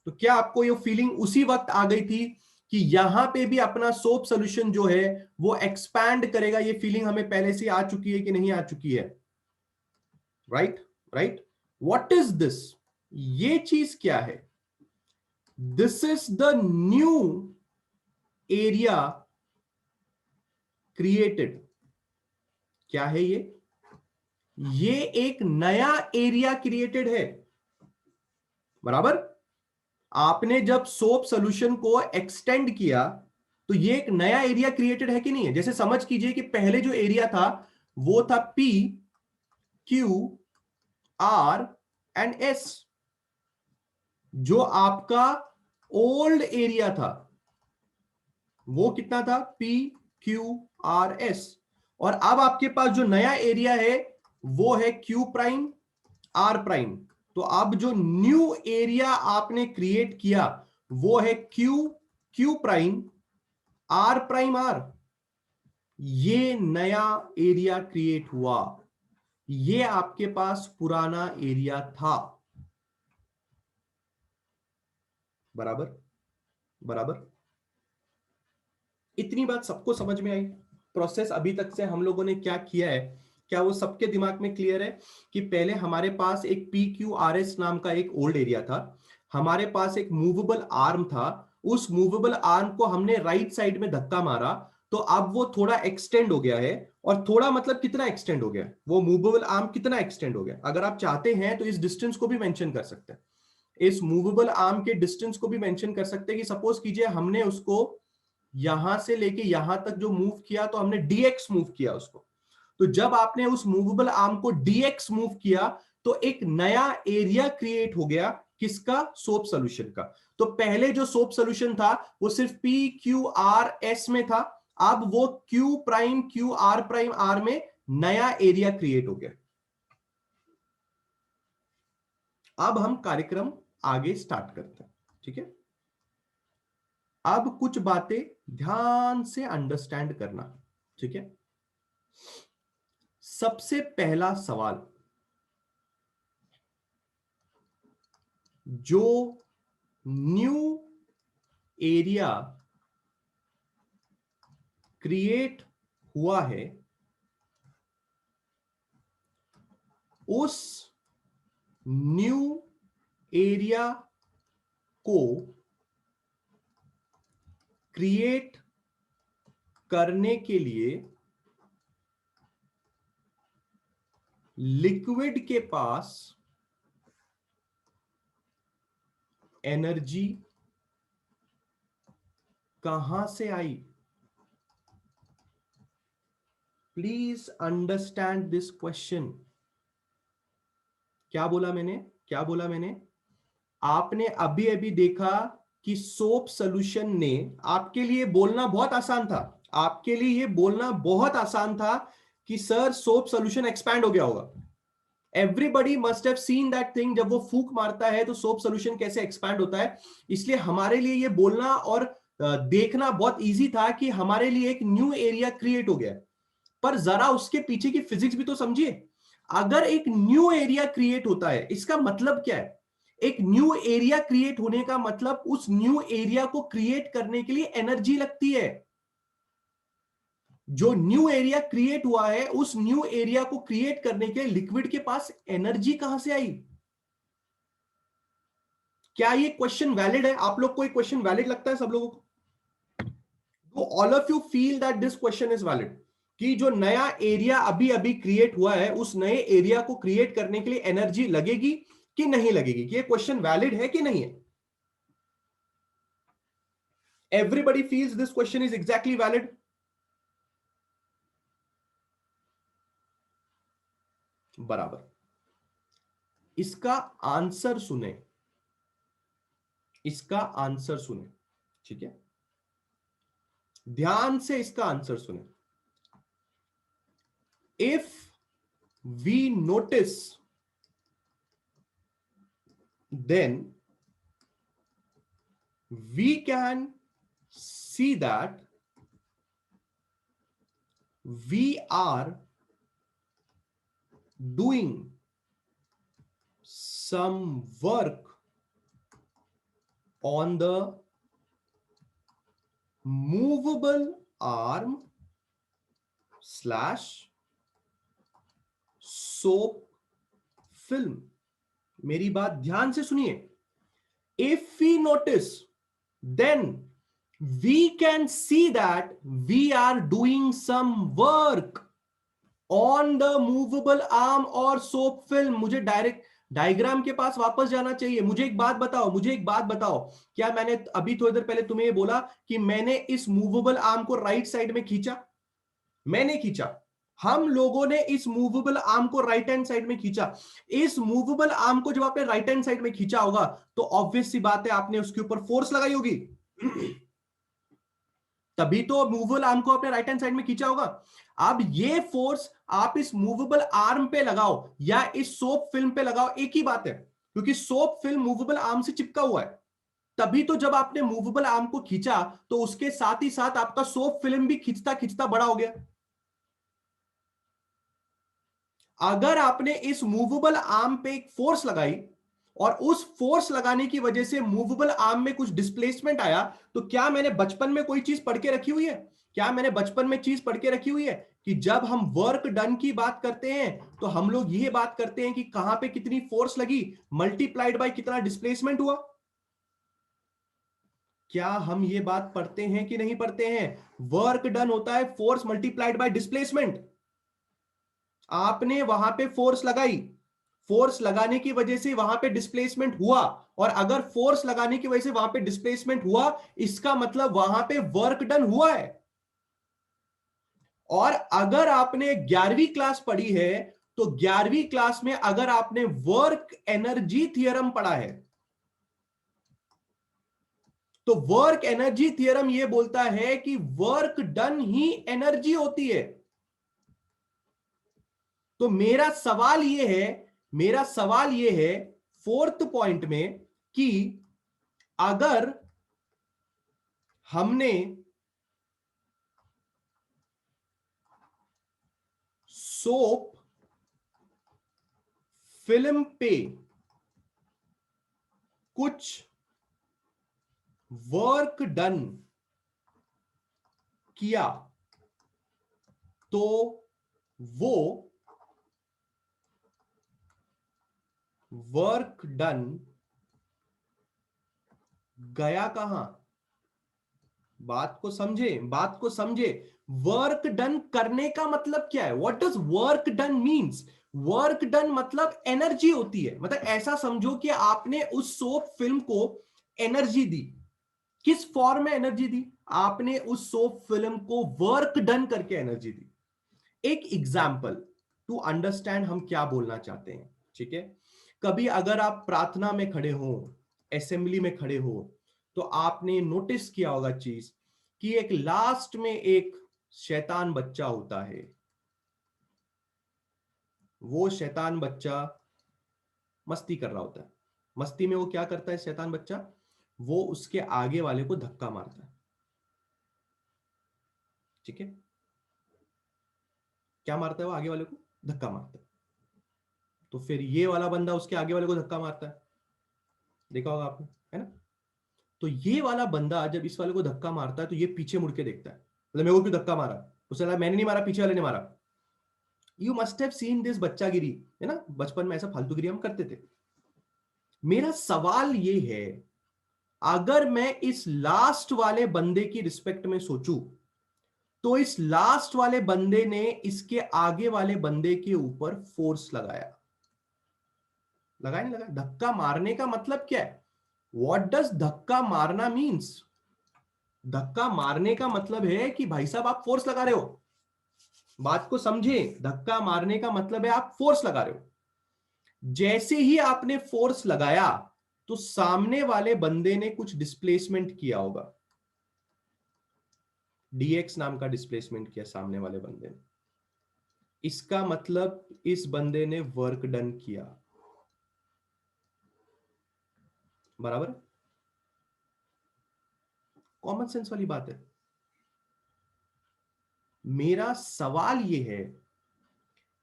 तो क्या आपको ये फीलिंग उसी वक्त आ गई थी कि यहां पे भी अपना सोप सॉल्यूशन जो है वो एक्सपैंड करेगा? ये फीलिंग हमें पहले से आ चुकी है कि नहीं आ चुकी है? Right, right. What is this? ये चीज क्या है? This is the new area created. क्या है ये? ये एक नया एरिया क्रिएटेड है। बराबर? आपने जब सोप सॉल्यूशन को एक्सटेंड किया, तो ये एक नया एरिया क्रिएटेड है कि नहीं है? जैसे समझ कीजिए कि पहले जो एरिया था वो था P, Q, R and S। जो आपका ओल्ड एरिया था वो कितना था? P, Q, R, S। और अब आपके पास जो नया एरिया है वो है Q प्राइम, R प्राइम। तो अब जो न्यू एरिया आपने क्रिएट किया वो है Q prime, R prime, R। ये नया एरिया क्रिएट हुआ। ये आपके पास पुराना एरिया था। बराबर, बराबर। इतनी बात सबको समझ में आई? प्रोसेस अभी तक से हम लोगों ने क्या किया है, क्या वो सबके दिमाग में क्लियर है? कि पहले हमारे पास एक PQRS नाम का एक ओल्ड एरिया था, हमारे पास एक मूवेबल आर्म था, उस मूवेबल आर्म को हमने राइट साइड में धक्का मारा, तो अब वो थोड़ा एक्सटेंड हो गया है। और थोड़ा मतलब कितना एक्सटेंड हो गया? वो मूवेबल आर्म कितना एक्सटेंड हो गया? अगर आप चाहते हैं तो इस डिस्टेंस को भी मेंशन कर सकते हैं। इस मूवेबल आर्म के डिस्टेंस को भी मेंशन कर सकते हैं कि सपोज कीजिए हमने उसको यहां से लेके यहां तक जो मूव किया तो हमने dx मूव किया उसको। तो जब आपने उस मूवेबल आर्म को dx मूव किया तो एक नया एरिया क्रिएट हो गया, किसका? सोप सॉल्यूशन का। तो पहले जो सोप सॉल्यूशन था वो सिर्फ p q r s में था, अब वो q prime q r prime r में नया एरिया क्रिएट हो गया। अब हम कार्यक्रम आगे स्टार्ट करते हैं, ठीक है। अब कुछ बातें ध्यान से अंडरस्टैंड करना, ठीक है। सबसे पहला सवाल, जो न्यू एरिया क्रिएट हुआ है उस न्यू एरिया को क्रिएट करने के लिए लिक्विड के पास एनर्जी कहां से आई? Please understand this question. क्या बोला मैंने? क्या बोला मैंने? आपने अभी अभी देखा कि सोप सॉल्यूशन ने, आपके लिए बोलना बहुत आसान था, आपके लिए ये बोलना बहुत आसान था कि सर सोप सॉल्यूशन एक्सपैंड हो गया होगा। Everybody must have seen that thing, जब वो फूंक मारता है तो सोप सॉल्यूशन कैसे एक्सपैंड होता है। इसलिए हमारे लिए ये बोलना और देखना बहुत इजी था कि हमारे लिए एक न्यू एरिया क्रिएट हो गया। पर जरा उसके पीछे की फिजिक्स भी तो समझिए। अगर एक न्यू एरिया क्रिएट होता है, इसका मतलब क्या है? एक न्यू एरिया क्रिएट होने का मतलब उस न्यू एरिया को क्रिएट करने के लिए एनर्जी लगती है। जो न्यू एरिया क्रिएट हुआ है उस न्यू एरिया को क्रिएट करने के लिए लिक्विड के पास एनर्जी कहां से आई? क्या ये क्वेश्चन वैलिड है? आप लोग को एक क्वेश्चन वैलिड लगता है सब लोगों को? तो all of you feel that this question is valid, कि जो नया एरिया अभी अभी क्रिएट हुआ है उस नए एरिया को क्रिएट करने के लिए एनर्जी लगेगी कि नहीं लगेगी? कि ये क्वेश्चन वैलिड है कि नहीं है? Everybody feels this question is exactly valid? बराबर। इसका आंसर सुने, इसका आंसर सुने, ठीक है। ध्यान से इसका आंसर सुने। If we notice then we can see that we are doing some work on the movable arm slash soap film। मेरी बात ध्यान से सुनिए। If we notice, then we can see that we are doing some work on the movable arm और soap film। मुझे direct diagram के पास वापस जाना चाहिए। मुझे एक बात बताओ, मुझे एक बात बताओ, क्या मैंने अभी थोड़ी देर पहले तुम्हें ये बोला कि मैंने इस मूवेबल आर्म को राइट साइड में खींचा? मैंने खींचा। हम लोगों ने इस मूवेबल आर्म को राइट हैंड साइड में खींचा। इस मूवेबल आर्म को जब आपने राइट हैंड साइड में खींचा होगा तो ऑब्वियस सी बात है आपने उसके ऊपर फोर्स लगाई होगी। तभी तो मूवेबल आर्म को आपने राइट हैंड साइड में खींचा होगा। अब ये फोर्स आप इस मूवेबल आर्म पे लगाओ या इस सोप फिल्म पे लगाओ, एक ही बात है, क्योंकि सोप फिल्म मूवेबल आर्म से चिपका हुआ है। तभी तो जब आपने मूवेबल आर्म को खींचा तो उसके साथ ही साथ आपका सोप फिल्म भी खींचता खींचता बड़ा हो गया। अगर आपने इस मूवेबल आर्म पे एक फोर्स लगाई और उस फोर्स लगाने की वजह से मूवेबल आर्म में कुछ डिस्प्लेसमेंट आया, तो क्या मैंने बचपन में कोई चीज पढ़ के रखी हुई है? क्या मैंने बचपन में चीज पढ़ के रखी हुई है कि जब हम वर्क डन की बात करते हैं तो हम लोग ये बात करते हैं कि कहां पे कितनी फोर्स लगी मल्टीप्लाइड बाय कितना डिस्प्लेसमेंट हुआ? क्या हम ये बात पढ़ते हैं कि नहीं पढ़ते हैं? वर्क डन होता है फोर्स मल्टीप्लाइड बाय डिस्प्लेसमेंट। आपने वहां पे फोर्स लगाई, फोर्स लगाने की वजह से वहां पे डिस्प्लेसमेंट हुआ, और अगर फोर्स लगाने की वजह से वहां पे डिस्प्लेसमेंट हुआ, इसका मतलब वहां पे वर्क डन हुआ है। और अगर आपने 11वीं क्लास पढ़ी है, तो 11वीं क्लास में अगर आपने वर्क एनर्जी थ्योरम पढ़ा है, तो वर्क एनर्जी थ्योरम यह बोलता है कि वर्क डन ही एनर्जी होती है। तो मेरा सवाल यह है फोर्थ पॉइंट में, कि अगर हमने सोप फिल्म पे कुछ वर्क डन किया, तो वो वर्क डन गया कहां? बात को समझे। वर्क डन करने का मतलब क्या है? What does work done means? Work done मतलब एनर्जी होती है। मतलब ऐसा समझो कि आपने उस सोप फिल्म को एनर्जी दी। किस फॉर्म में एनर्जी दी? आपने उस सोप फिल्म को वर्क डन करके एनर्जी दी। एक एग्जाम्पल टू अंडरस्टैंड हम क्या बोलना चाहते हैं, ठीक है? कभी अगर आप प्रार्थना में खड़े हो, असेंबली में खड़े हो, तो आपने नोटिस किया होगा चीज कि एक लास्ट में एक शैतान बच्चा होता है। वो शैतान बच्चा मस्ती कर रहा होता है। मस्ती में वो क्या करता है शैतान बच्चा? वो उसके आगे वाले को धक्का मारता है, ठीक है? क्या मारता है? वो आगे वाले को धक्का मारता है। तो फिर ये वाला बंदा उसके आगे वाले को धक्का मारता है, देखा होगा आपने, है ना? तो ये वाला बंदा जब इस वाले को धक्का मारता है, तो ये पीछे मुड़ के देखता है, मतलब मेरे को क्यों धक्का मारा? उसे लगा मैंने नहीं मारा, पीछे वाले ने मारा। You must have seen this बच्चागिरी, है ना? बचपन में ऐसा फालतूगिरी हम करते थे। मेरा सवाल ये है, अगर मैं इस लास्ट वाले बंदे की रिस्पेक्ट में सोचूं, तो इस लास्ट वाले बंदे ने इसके आगे वाले बंदे के ऊपर फोर्स लगाया। लगाया नहीं लगाया? धक्का मारने का मतलब क्या है? व्हाट डज धक्का मारना मीन्स? धक्का मारने का मतलब है कि भाई साहब आप फोर्स लगा रहे हो। बात को समझे, धक्का मारने का मतलब है आप फोर्स लगा रहे हो। जैसे ही आपने फोर्स लगाया, तो सामने वाले बंदे ने कुछ डिस्प्लेसमेंट किया होगा, dx नाम का डिस्प्लेसमेंट किया सामने वाले बंदे ने। इसका मतलब इस बंदे ने वर्क डन किया, बराबर? कॉमन सेंस वाली बात है। मेरा सवाल यह है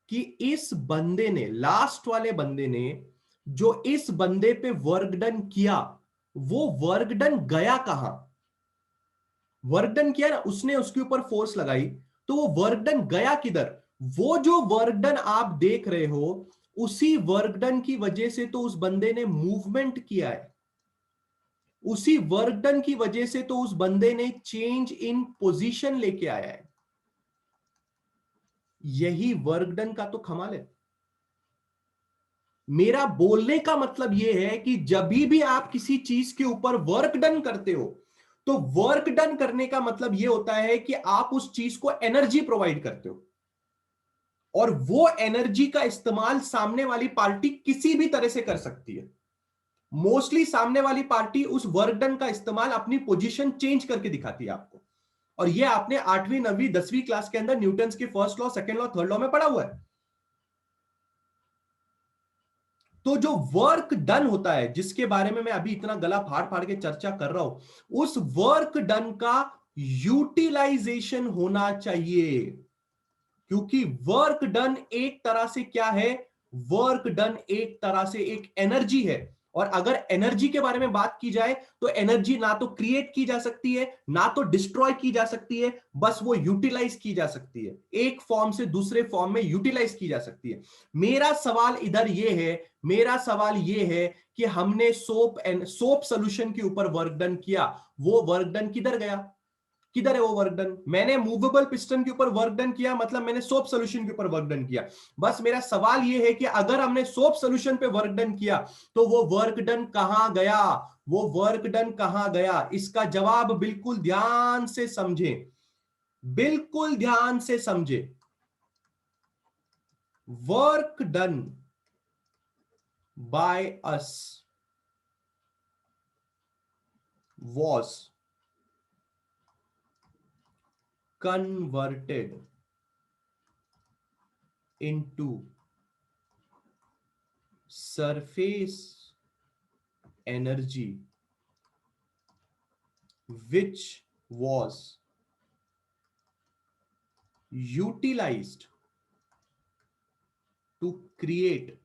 कि इस बंदे ने, लास्ट वाले बंदे ने जो इस बंदे पे वर्क डन किया, वो वर्क डन गया कहां? वर्क डन किया ना उसने, उसके ऊपर फोर्स लगाई, तो वो वर्क डन गया किधर? वो जो वर्क डन आप देख रहे हो, उसी वर्क डन की वजह से तो उस बंदे ने मूवमेंट किया है। उसी वर्क डन की वजह से तो उस बंदे ने चेंज इन पोजीशन लेके आया है। यही वर्क डन का तो कमाल है। मेरा बोलने का मतलब यह है कि जब भी आप किसी चीज के ऊपर वर्क डन करते हो, तो वर्क डन करने का मतलब यह होता है कि आप उस चीज को एनर्जी प्रोवाइड करते हो, और वो एनर्जी का इस्तेमाल सामने वाली पार्टी किसी भी तरह से कर सकती है। मोस्टली सामने वाली पार्टी उस वर्क डन का इस्तेमाल अपनी पोजीशन चेंज करके दिखाती है आपको। और ये आपने 8वीं 9वीं 10वीं क्लास के अंदर न्यूटन के first law, second law, third law में पढ़ा हुआ है। तो जो वर्क डन होता है, जिसके बारे में मैं अभी इतना गला फाड़ फाड़ के चर्चा कर रहा हूं, उस वर्क डन का यूटिलाइजेशन होना चाहिए। क्योंकि वर्क डन एक तरह से क्या है? वर्क डन एक तरह से एक एनर्जी है। और अगर एनर्जी के बारे में बात की जाए, तो एनर्जी ना तो क्रिएट की जा सकती है, ना तो डिस्ट्रॉय की जा सकती है, बस वो यूटिलाइज की जा सकती है। एक फॉर्म से दूसरे फॉर्म में यूटिलाइज की जा सकती है। मेरा सवाल यह है कि हमने सोप सोल्यूशन के ऊपर वर्क डन किया, वो वर्क डन किधर गया? किधर है वो वर्क डन? मैंने मूवेबल पिस्टन के ऊपर वर्क डन किया, मतलब मैंने सोप सोल्यूशन के ऊपर वर्क डन किया। बस मेरा सवाल ये है कि अगर हमने सोप सोल्यूशन पे वर्क डन किया तो वो वर्क डन कहां गया? वो वर्क डन कहां गया? इसका जवाब बिल्कुल ध्यान से समझें, बिल्कुल ध्यान से समझे। Work done by us was converted into surface energy which was utilized to create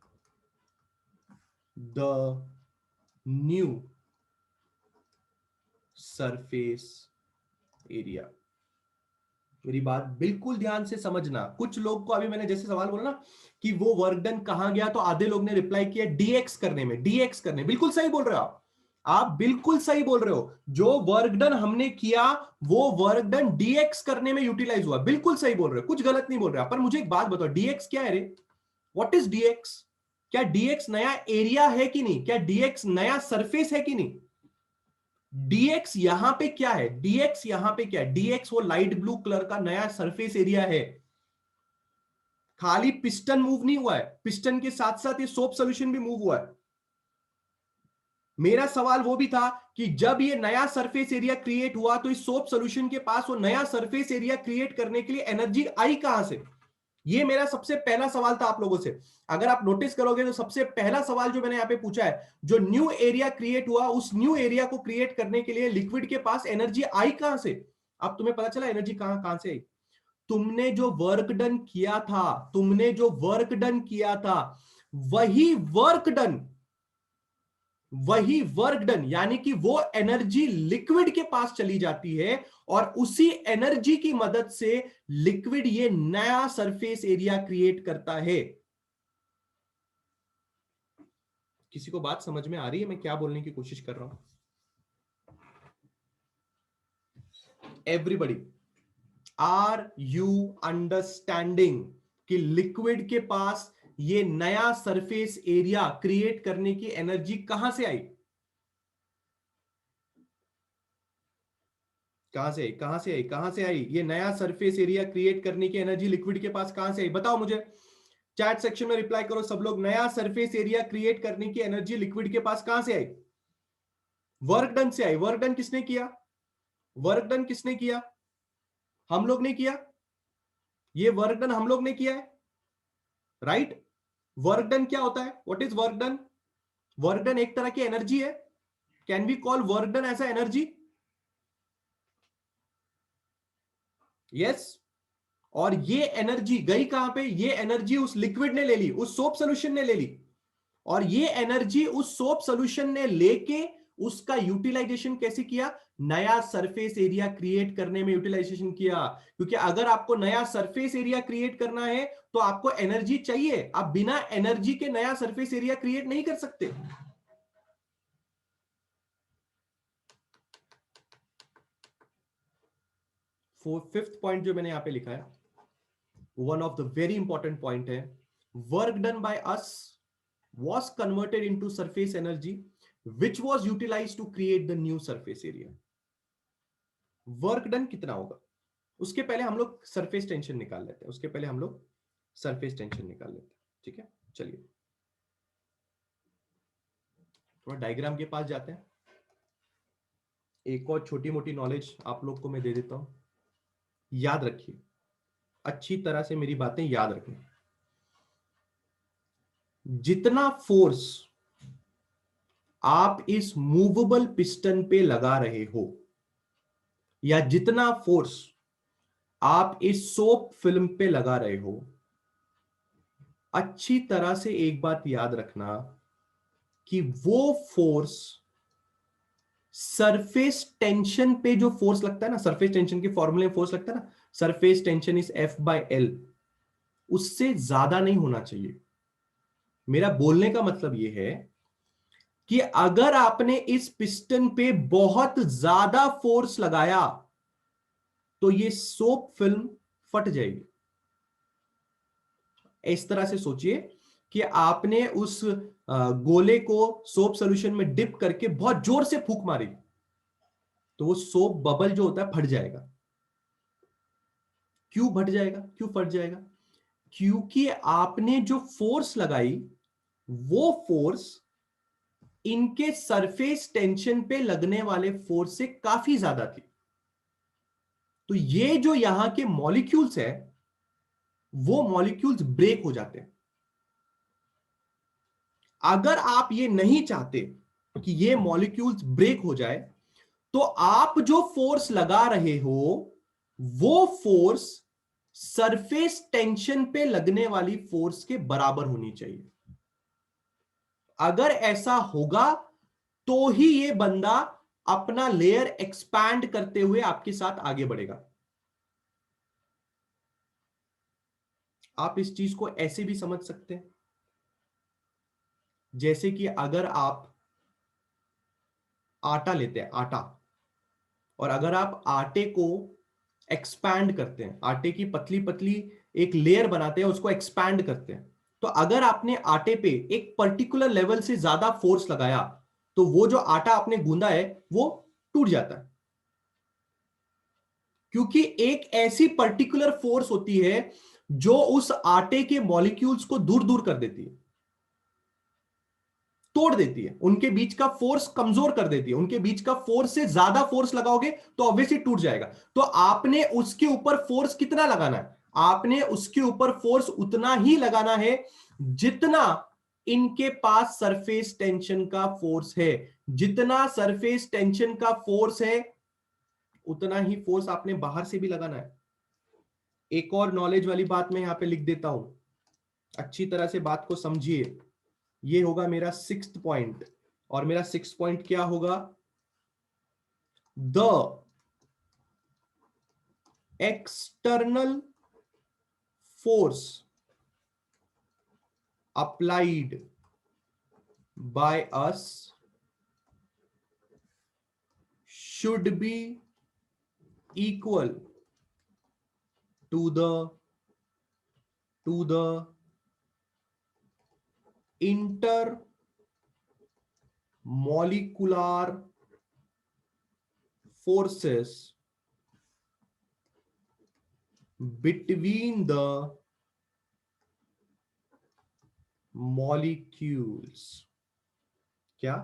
the new surface area। मेरी बात बिल्कुल ध्यान से समझना। कुछ लोग को अभी मैंने जैसे सवाल बोला ना कि वो वर्क डन कहां गया, तो आधे लोग ने रिप्लाई किया डीएक्स करने में, डीएक्स करने। बिल्कुल सही बोल रहे हो आप बिल्कुल सही बोल रहे हो। जो वर्क डन हमने किया वो वर्क डन डीएक्स करने में यूटिलाइज हुआ। बिल्कुल सही बोल रहे हो, कुछ गलत नहीं बोल रहे हो। पर मुझे एक बात बताओ, डीएक्स क्या है रे? What is dx? क्या डीएक्स नया एरिया है कि नहीं? क्या डीएक्स नया सरफेस है कि नहीं? डीएक्स यहां पे क्या है? डीएक्स यहां पे क्या है? डीएक्स वो लाइट ब्लू कलर का नया सरफेस एरिया है। खाली पिस्टन मूव नहीं हुआ है, पिस्टन के साथ साथ ये सोप सॉल्यूशन भी मूव हुआ है। मेरा सवाल वो भी था कि जब ये नया सरफेस एरिया क्रिएट हुआ तो इस सोप सॉल्यूशन के पास वो नया सरफेस एरिया क्रिएट करने के लिए एनर्जी आई कहां से? ये मेरा सबसे पहला सवाल था आप लोगों से। अगर आप नोटिस करोगे तो सबसे पहला सवाल जो मैंने यहां पे पूछा है, जो न्यू एरिया क्रिएट हुआ उस न्यू एरिया को क्रिएट करने के लिए लिक्विड के पास एनर्जी आई कहां से? अब तुम्हें पता चला एनर्जी कहां कहां से आई। तुमने जो वर्क डन किया था, तुमने जो वर्क डन किया था, वही वर्क डन, वही वर्क डन, यानी कि वो एनर्जी लिक्विड के पास चली जाती है और उसी एनर्जी की मदद से लिक्विड ये नया सरफेस एरिया क्रिएट करता है। किसी को बात समझ में आ रही है मैं क्या बोलने की कोशिश कर रहा हूं? एवरीबडी, आर यू अंडरस्टैंडिंग कि लिक्विड के पास ये नया सरफेस एरिया क्रिएट करने की एनर्जी कहां से आई? कहां से आई? कहां से आई? कहां से आई? ये नया सरफेस एरिया क्रिएट करने की एनर्जी लिक्विड के पास कहां से आई? बताओ मुझे, चैट सेक्शन में रिप्लाई करो सब लोग। नया सरफेस एरिया क्रिएट करने की एनर्जी लिक्विड के पास कहां से आई? वर्क डन से आई। वर्क डन किसने किया? वर्क डन किसने किया? हम लोग ने किया। ये वर्क डन हम लोग ने किया है, राइट? वर्क डन क्या होता है? What is work done? Work done एक तरह की एनर्जी है। Can we call work done as a energy? Yes. और ये एनर्जी गई कहां पे? ये एनर्जी उस लिक्विड ने ले ली, उस सोप सोल्यूशन ने ले ली। और ये एनर्जी उस सोप सोल्यूशन ने लेके उसका यूटिलाइजेशन कैसे किया? नया सरफेस एरिया क्रिएट करने में यूटिलाइजेशन किया। क्योंकि अगर आपको नया सरफेस एरिया क्रिएट करना है तो आपको एनर्जी चाहिए। आप बिना एनर्जी के नया सरफेस एरिया क्रिएट नहीं कर सकते। फिफ्थ पॉइंट जो मैंने यहां पे लिखा है, one of the very important point है, work done by us was converted into surface energy which was utilized to create the new surface area। Work done कितना होगा? उसके पहले हम लोग सरफेस टेंशन निकाल लेते हैं, उसके पहले हम लोग सरफेस टेंशन निकाल लेते हैं। ठीक है, चलिए थोड़ा डायग्राम के पास जाते हैं। एक और छोटी मोटी नॉलेज आप लोग को मैं दे देता हूं, याद रखिए, अच्छी तरह से मेरी बातें याद रखें। जितना फोर्स आप इस मूवेबल पिस्टन पे लगा रहे हो, या जितना फोर्स आप इस सोप फिल्म पे लगा रहे हो, अच्छी तरह से एक बात याद रखना कि वो फोर्स सरफेस टेंशन पे जो फोर्स लगता है ना, सरफेस टेंशन के फॉर्मूले में फोर्स लगता है ना, सरफेस टेंशन इज F/L, उससे ज्यादा नहीं होना चाहिए। मेरा बोलने का मतलब यह है कि अगर आपने इस पिस्टन पे बहुत ज्यादा फोर्स लगाया तो ये सोप फिल्म फट जाएगी। इस तरह से सोचिए कि आपने उस गोले को सोप सॉल्यूशन में डिप करके बहुत जोर से फूंक मारी, तो वो सोप बबल जो होता है फट जाएगा। क्यों फट जाएगा, क्यों फट जाएगा? क्योंकि आपने जो फोर्स लगाई वो फोर्स इनके सरफेस टेंशन पे लगने वाले फोर्स से काफी ज्यादा थी। तो ये जो यहां के मॉलिक्यूल्स है वो मॉलिक्यूल्स ब्रेक हो जाते हैं। अगर आप ये नहीं चाहते कि ये मॉलिक्यूल्स ब्रेक हो जाए, तो आप जो फोर्स लगा रहे हो वो फोर्स सरफेस टेंशन पे लगने वाली फोर्स के बराबर होनी चाहिए। अगर ऐसा होगा तो ही ये बंदा अपना लेयर एक्सपैंड करते हुए आपके साथ आगे बढ़ेगा। आप इस चीज को ऐसे भी समझ सकते हैं, जैसे कि अगर आप आटा लेते हैं, आटा, और अगर आप आटे को एक्सपैंड करते हैं, आटे की पतली पतली एक लेयर बनाते हैं, उसको एक्सपैंड करते हैं, तो अगर आपने आटे पे एक पर्टिकुलर लेवल से ज्यादा फोर्स लगाया तो वो जो आटा आपने गूंदा है वो टूट जाता है। क्योंकि एक ऐसी पर्टिकुलर फोर्स होती है जो उस आटे के मॉलिक्यूल्स को दूर दूर कर देती है, तोड़ देती है, उनके बीच का फोर्स कमजोर कर देती है। उनके बीच का फोर्स से ज्यादा फोर्स लगाओगे तो ऑब्वियसली टूट जाएगा। तो आपने उसके ऊपर फोर्स कितना लगाना है? आपने उसके ऊपर फोर्स उतना ही लगाना है जितना इनके पास सरफेस टेंशन का फोर्स है। जितना सरफेस टेंशन का फोर्स है उतना ही फोर्स आपने बाहर से भी लगाना है। एक और नॉलेज वाली बात मैं यहां पे लिख देता हूं, अच्छी तरह से बात को समझिए। ये होगा मेरा 6th पॉइंट, और मेरा 6th पॉइंट क्या होगा? The external force applied by us should be equal to the inter molecular forces between the molecules. क्या?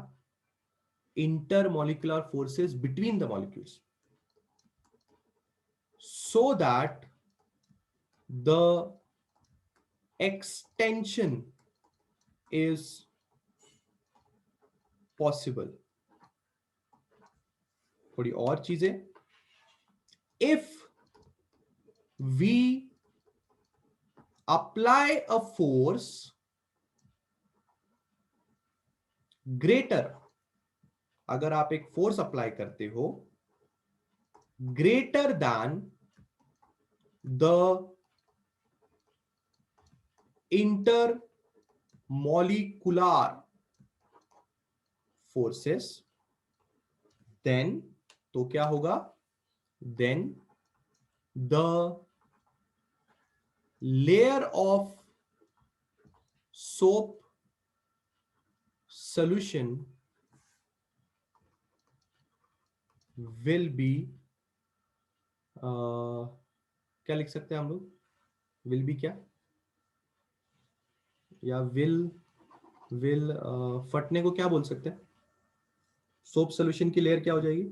intermolecular forces between the molecules, so that the extension is possible. थोड़ी और चीजें, if we apply a force greater, अगर आप एक force apply करते हो greater than the intermolecular forces, then तो क्या होगा? Then the layer of soap solution will be क्या लिख सकते हैं हम लोग? will be क्या, या will फटने को क्या बोल सकते हैं? सोप सोल्यूशन की लेयर क्या हो जाएगी?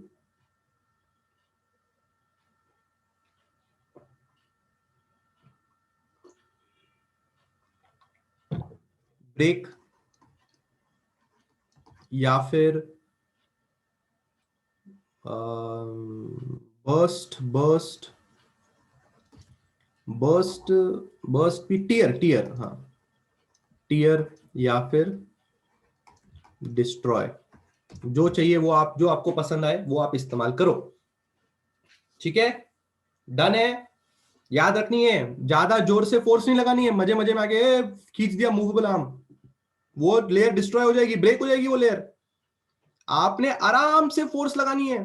ब्रेक, या फिर बर्स्ट भी, टीयर, हाँ, टीयर या फिर डिस्ट्रॉय, जो चाहिए वो आप, जो आपको पसंद आए वो आप इस्तेमाल करो। ठीक है, डन है। याद रखनी है, ज्यादा जोर से फोर्स नहीं लगानी है, मजे मजे में आके खींच दिया मूवेबल आर्म, वो लेयर डिस्ट्रॉय हो जाएगी, ब्रेक हो जाएगी वो लेयर। आपने आराम से फोर्स लगानी है,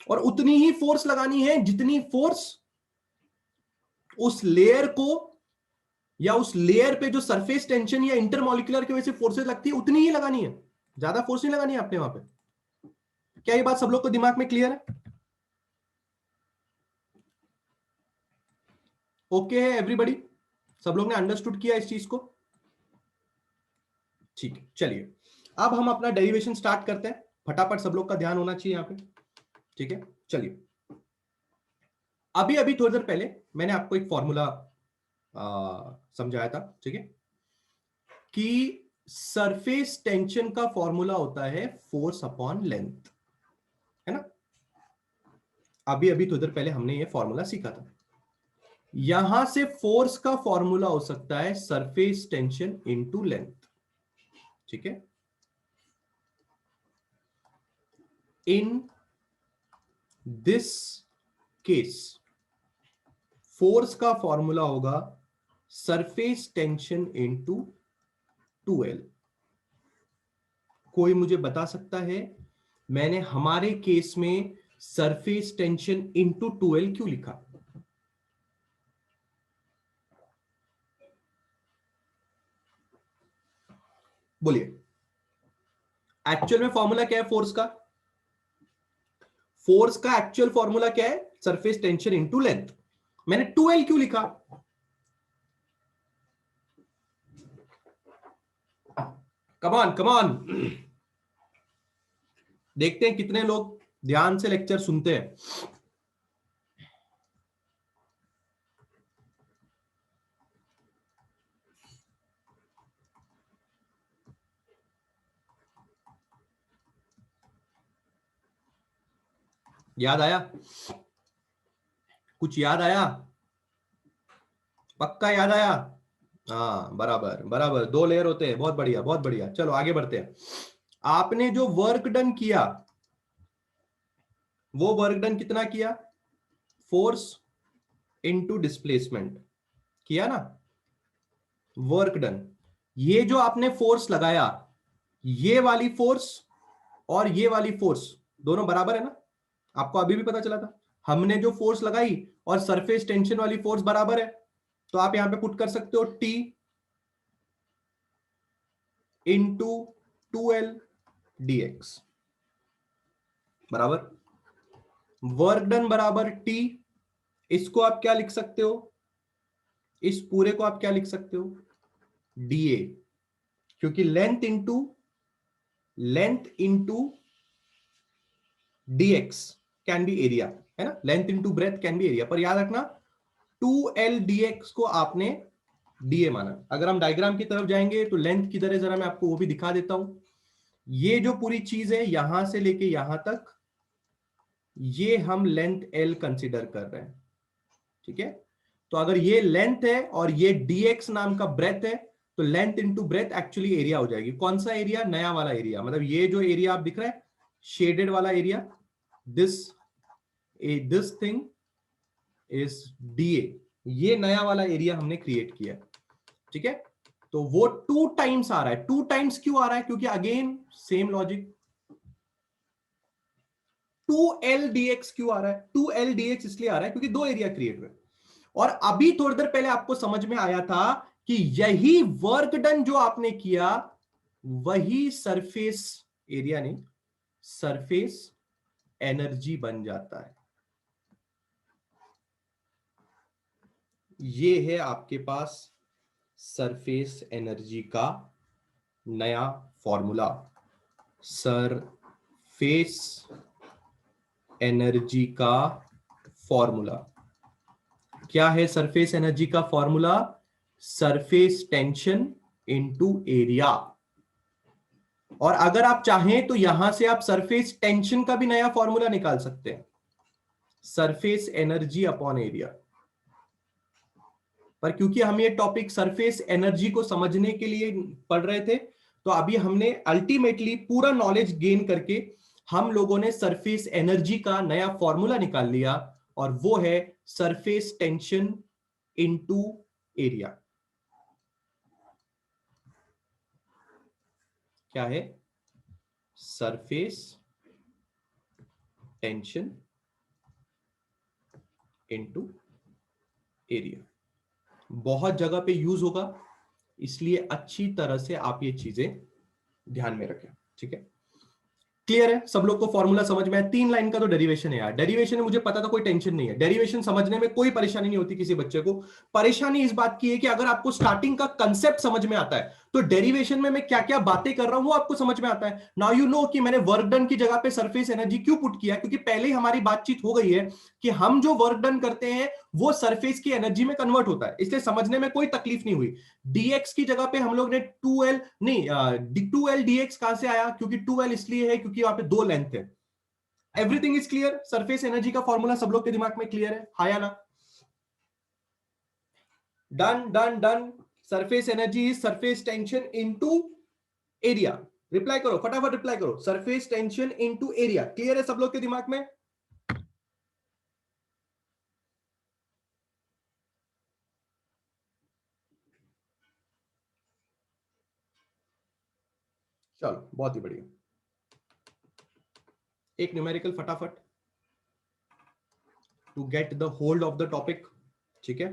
और उतनी ही फोर्स लगानी है जितनी फोर्स उस लेयर को या उस लेयर पे जो सरफेस टेंशन या इंटरमॉलिक्यूलर की वजह से फोर्सेस लगती है उतनी ही लगानी है, ज्यादा फोर्स नहीं लगानी है आपने वहां पे। क्या ये बात सब लोग को दिमाग में क्लियर है? ओके है एवरीबॉडी? सब लोग ने अंडरस्टूड किया इस चीज को? ठीक है, चलिए अब हम अपना डेरिवेशन स्टार्ट करते हैं। फटाफट सब लोग का ध्यान होना चाहिए यहां पे। ठीक है, चलिए। अभी अभी थोड़ी देर पहले मैंने आपको एक फॉर्मूला समझाया था, ठीक है, कि सरफेस टेंशन का फॉर्मूला होता है फोर्स अपॉन लेंथ, है ना? अभी अभी थोड़ी देर पहले हमने ये फॉर्मूला सीखा था। यहां से फोर्स का फॉर्मूला हो सकता है सरफेस टेंशन इनटू लेंथ, ठीक है। इन दिस केस फोर्स का फॉर्मूला होगा सरफेस टेंशन इनटू 2L। कोई मुझे बता सकता है मैंने हमारे केस में सरफेस टेंशन इनटू 2L क्यों लिखा? बोलिए, एक्चुअल में फॉर्मूला क्या है फोर्स का? फोर्स का एक्चुअल फॉर्मूला क्या है? Surface tension into length. मैंने 2L क्यों लिखा? कमान कमान, देखते हैं कितने लोग ध्यान से लेक्चर सुनते हैं। याद आया? कुछ याद आया? पक्का याद आया? हाँ, बराबर बराबर, 2 लेयर होते हैं। बहुत बढ़िया बहुत बढ़िया, चलो आगे बढ़ते हैं। आपने जो वर्क डन किया वो वर्क डन कितना किया? फोर्स इनटू डिस्प्लेसमेंट किया ना? Work done. ये जो आपने फोर्स लगाया, ये वाली फोर्स और ये वाली फोर्स दोनों बराबर है ना? आपको अभी भी पता चला था हमने जो फोर्स लगाई और सरफेस टेंशन वाली फोर्स बराबर है। तो आप यहां पे पुट कर सकते हो T इंटू 2L dx बराबर वर्क डन बराबर T। इसको आप क्या लिख सकते हो? इस पूरे को आप क्या लिख सकते हो? dA, क्योंकि length into dx can be area, है ना? Length into breadth can be area, पर याद रखना 2L dx को आपने dA माना। अगर हम डायग्राम की तरफ जाएंगे तो लेंथ किधर है, जरा मैं आपको वो भी दिखा देता हूं। ये जो पूरी चीज है यहां से लेके यहां तक, ये हम लेंथ L कंसीडर कर रहे हैं, ठीक है। तो अगर ये लेंथ है और ये dx नाम का ब्रेथ है, तो length into breadth actually area हो जाएगी। कौन सा एरिया? नया वाला एरिया, मतलब ये जो एरिया आप दिख रहा है शेडेड वाला area, this this thing is dA। ये नया वाला एरिया हमने क्रिएट किया, ठीक है। तो वो 2 टाइम्स आ रहा है। 2 टाइम्स क्यों आ रहा है? क्योंकि again same logic, 2L dx क्यों आ रहा है? 2L dx इसलिए आ रहा है क्योंकि दो एरिया क्रिएट हुए। और अभी थोड़ी देर पहले आपको समझ में आया था कि यही वर्क डन जो आपने किया वही सरफेस एरिया नहीं, सरफेस एनर्जी बन जाता है। ये है आपके पास सरफेस एनर्जी का नया फॉर्मूला। सरफेस एनर्जी का फॉर्मूला क्या है? सरफेस एनर्जी का formula surface tension into area. और अगर आप चाहें तो यहां से आप सरफेस टेंशन का भी नया फॉर्मूला निकाल सकते हैं, सरफेस एनर्जी अपॉन एरिया। पर क्योंकि हम ये टॉपिक सरफेस एनर्जी को समझने के लिए पढ़ रहे थे, तो अभी हमने अल्टीमेटली पूरा नॉलेज गेन करके हम लोगों ने सरफेस एनर्जी का नया फॉर्मूला निकाल लिया, और वो है सरफेस टेंशन इनटू एरिया। क्या है? Surface tension into area. बहुत जगह पे यूज होगा, इसलिए अच्छी तरह से आप ये चीजें ध्यान में रखें। ठीक है, क्लियर है सब लोग को? फॉर्मूला समझ में आया? 3 लाइन का तो डेरिवेशन है यार। डेरिवेशन में मुझे पता था, कोई टेंशन नहीं है, डेरिवेशन समझने में कोई परेशानी नहीं होती किसी बच्चे को। परेशानी इस बात की है कि अगर आपको स्टार्टिंग का कंसेप्ट समझ में आता है तो डेरिवेशन में मैं क्या क्या बातें कर रहा हूं वो आपको समझ में आता है। नाउ यू नो कि मैंने वर्क डन की जगह पे सरफेस एनर्जी क्यों पुट किया, क्योंकि पहले ही हमारी बातचीत हो गई है कि हम जो वर्क डन करते हैं वो सरफेस की एनर्जी में कन्वर्ट होता है, इसलिए समझने में कोई तकलीफ नहीं हुई। dx की जगह पे हम लोग ने 2l नहीं 2l dx कहां से आया, क्योंकि 2l इसलिए है क्योंकि वहां पे 2 लेंथ है। Everything is clear? Surface energy का फॉर्मूला सब लोग के दिमाग में क्लियर है, हाँ या ना? Done done done. Surface energy is surface tension into area. Reply करो, फटाफट रिप्लाई करो, surface tension into area. Clear है सब लोग के दिमाग में? चलो बहुत ही बढ़िया। एक न्यूमेरिकल फटाफट to get the hold of the topic. ठीक है,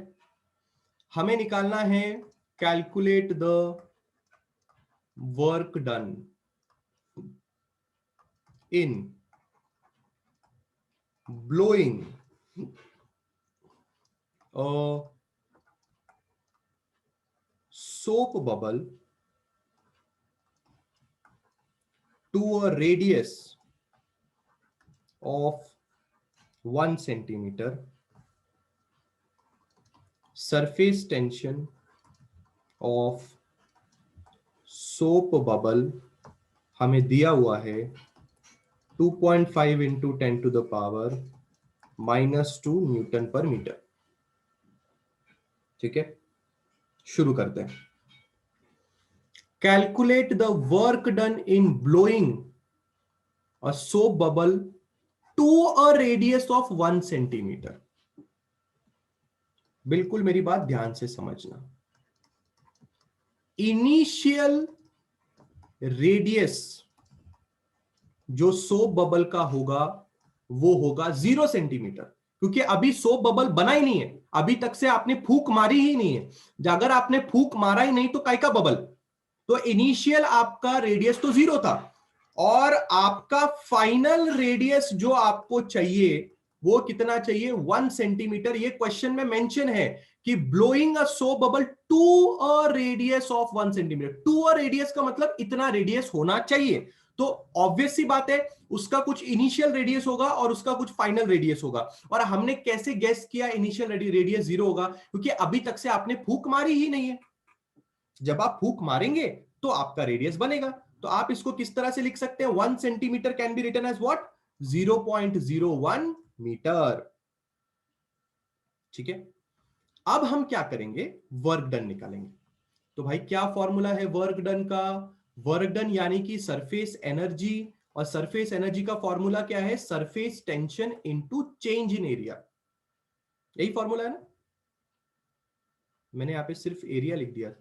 हमें निकालना है calculate the work done in blowing a soap bubble to a radius of 1 centimeter. Surface tension of soap bubble हमें दिया हुआ है 2.5 into 10 to the power -2 newton per metre. ठीक है, शुरू करते हैं। Calculate the work done in blowing a soap bubble to a radius of 1 centimetre. बिल्कुल मेरी बात ध्यान से समझना। इनिशियल रेडियस जो सोप बबल का होगा वो होगा 0 सेंटीमीटर, क्योंकि अभी सोप बबल बना ही नहीं है, अभी तक से आपने फूंक मारी ही नहीं है। अगर आपने फूंक मारा ही नहीं तो काय का बबल? तो इनिशियल आपका रेडियस तो 0 था, और आपका फाइनल रेडियस जो आपको चाहिए वो कितना चाहिए? 1 सेंटीमीटर। ये क्वेश्चन में मेंशन है कि blowing a soap bubble to a radius of 1 centimetre. To a radius का मतलब इतना रेडियस होना चाहिए। तो ऑब्वियस सी बात है, उसका कुछ इनिशियल रेडियस होगा और उसका कुछ फाइनल रेडियस होगा। और हमने कैसे गेस किया इनिशियल रेडियस 0 होगा? क्योंकि अभी तक से आपने फूंक मारी ही नहीं है। जब आप फूंक मारेंगे तो आपका रेडियस बनेगा। तो आप इसको किस तरह से लिख सकते हैं? 1 centimetre can be written as what? 0.01 metre. ठीक है, अब हम क्या करेंगे? वर्क डन निकालेंगे। तो भाई क्या फॉर्मूला है वर्क डन का? वर्क डन यानी कि सरफेस एनर्जी, और सरफेस एनर्जी का फॉर्मूला क्या है? Surface tension into change in area. यही फॉर्मूला है ना? मैंने यहां पे सिर्फ एरिया लिख दिया,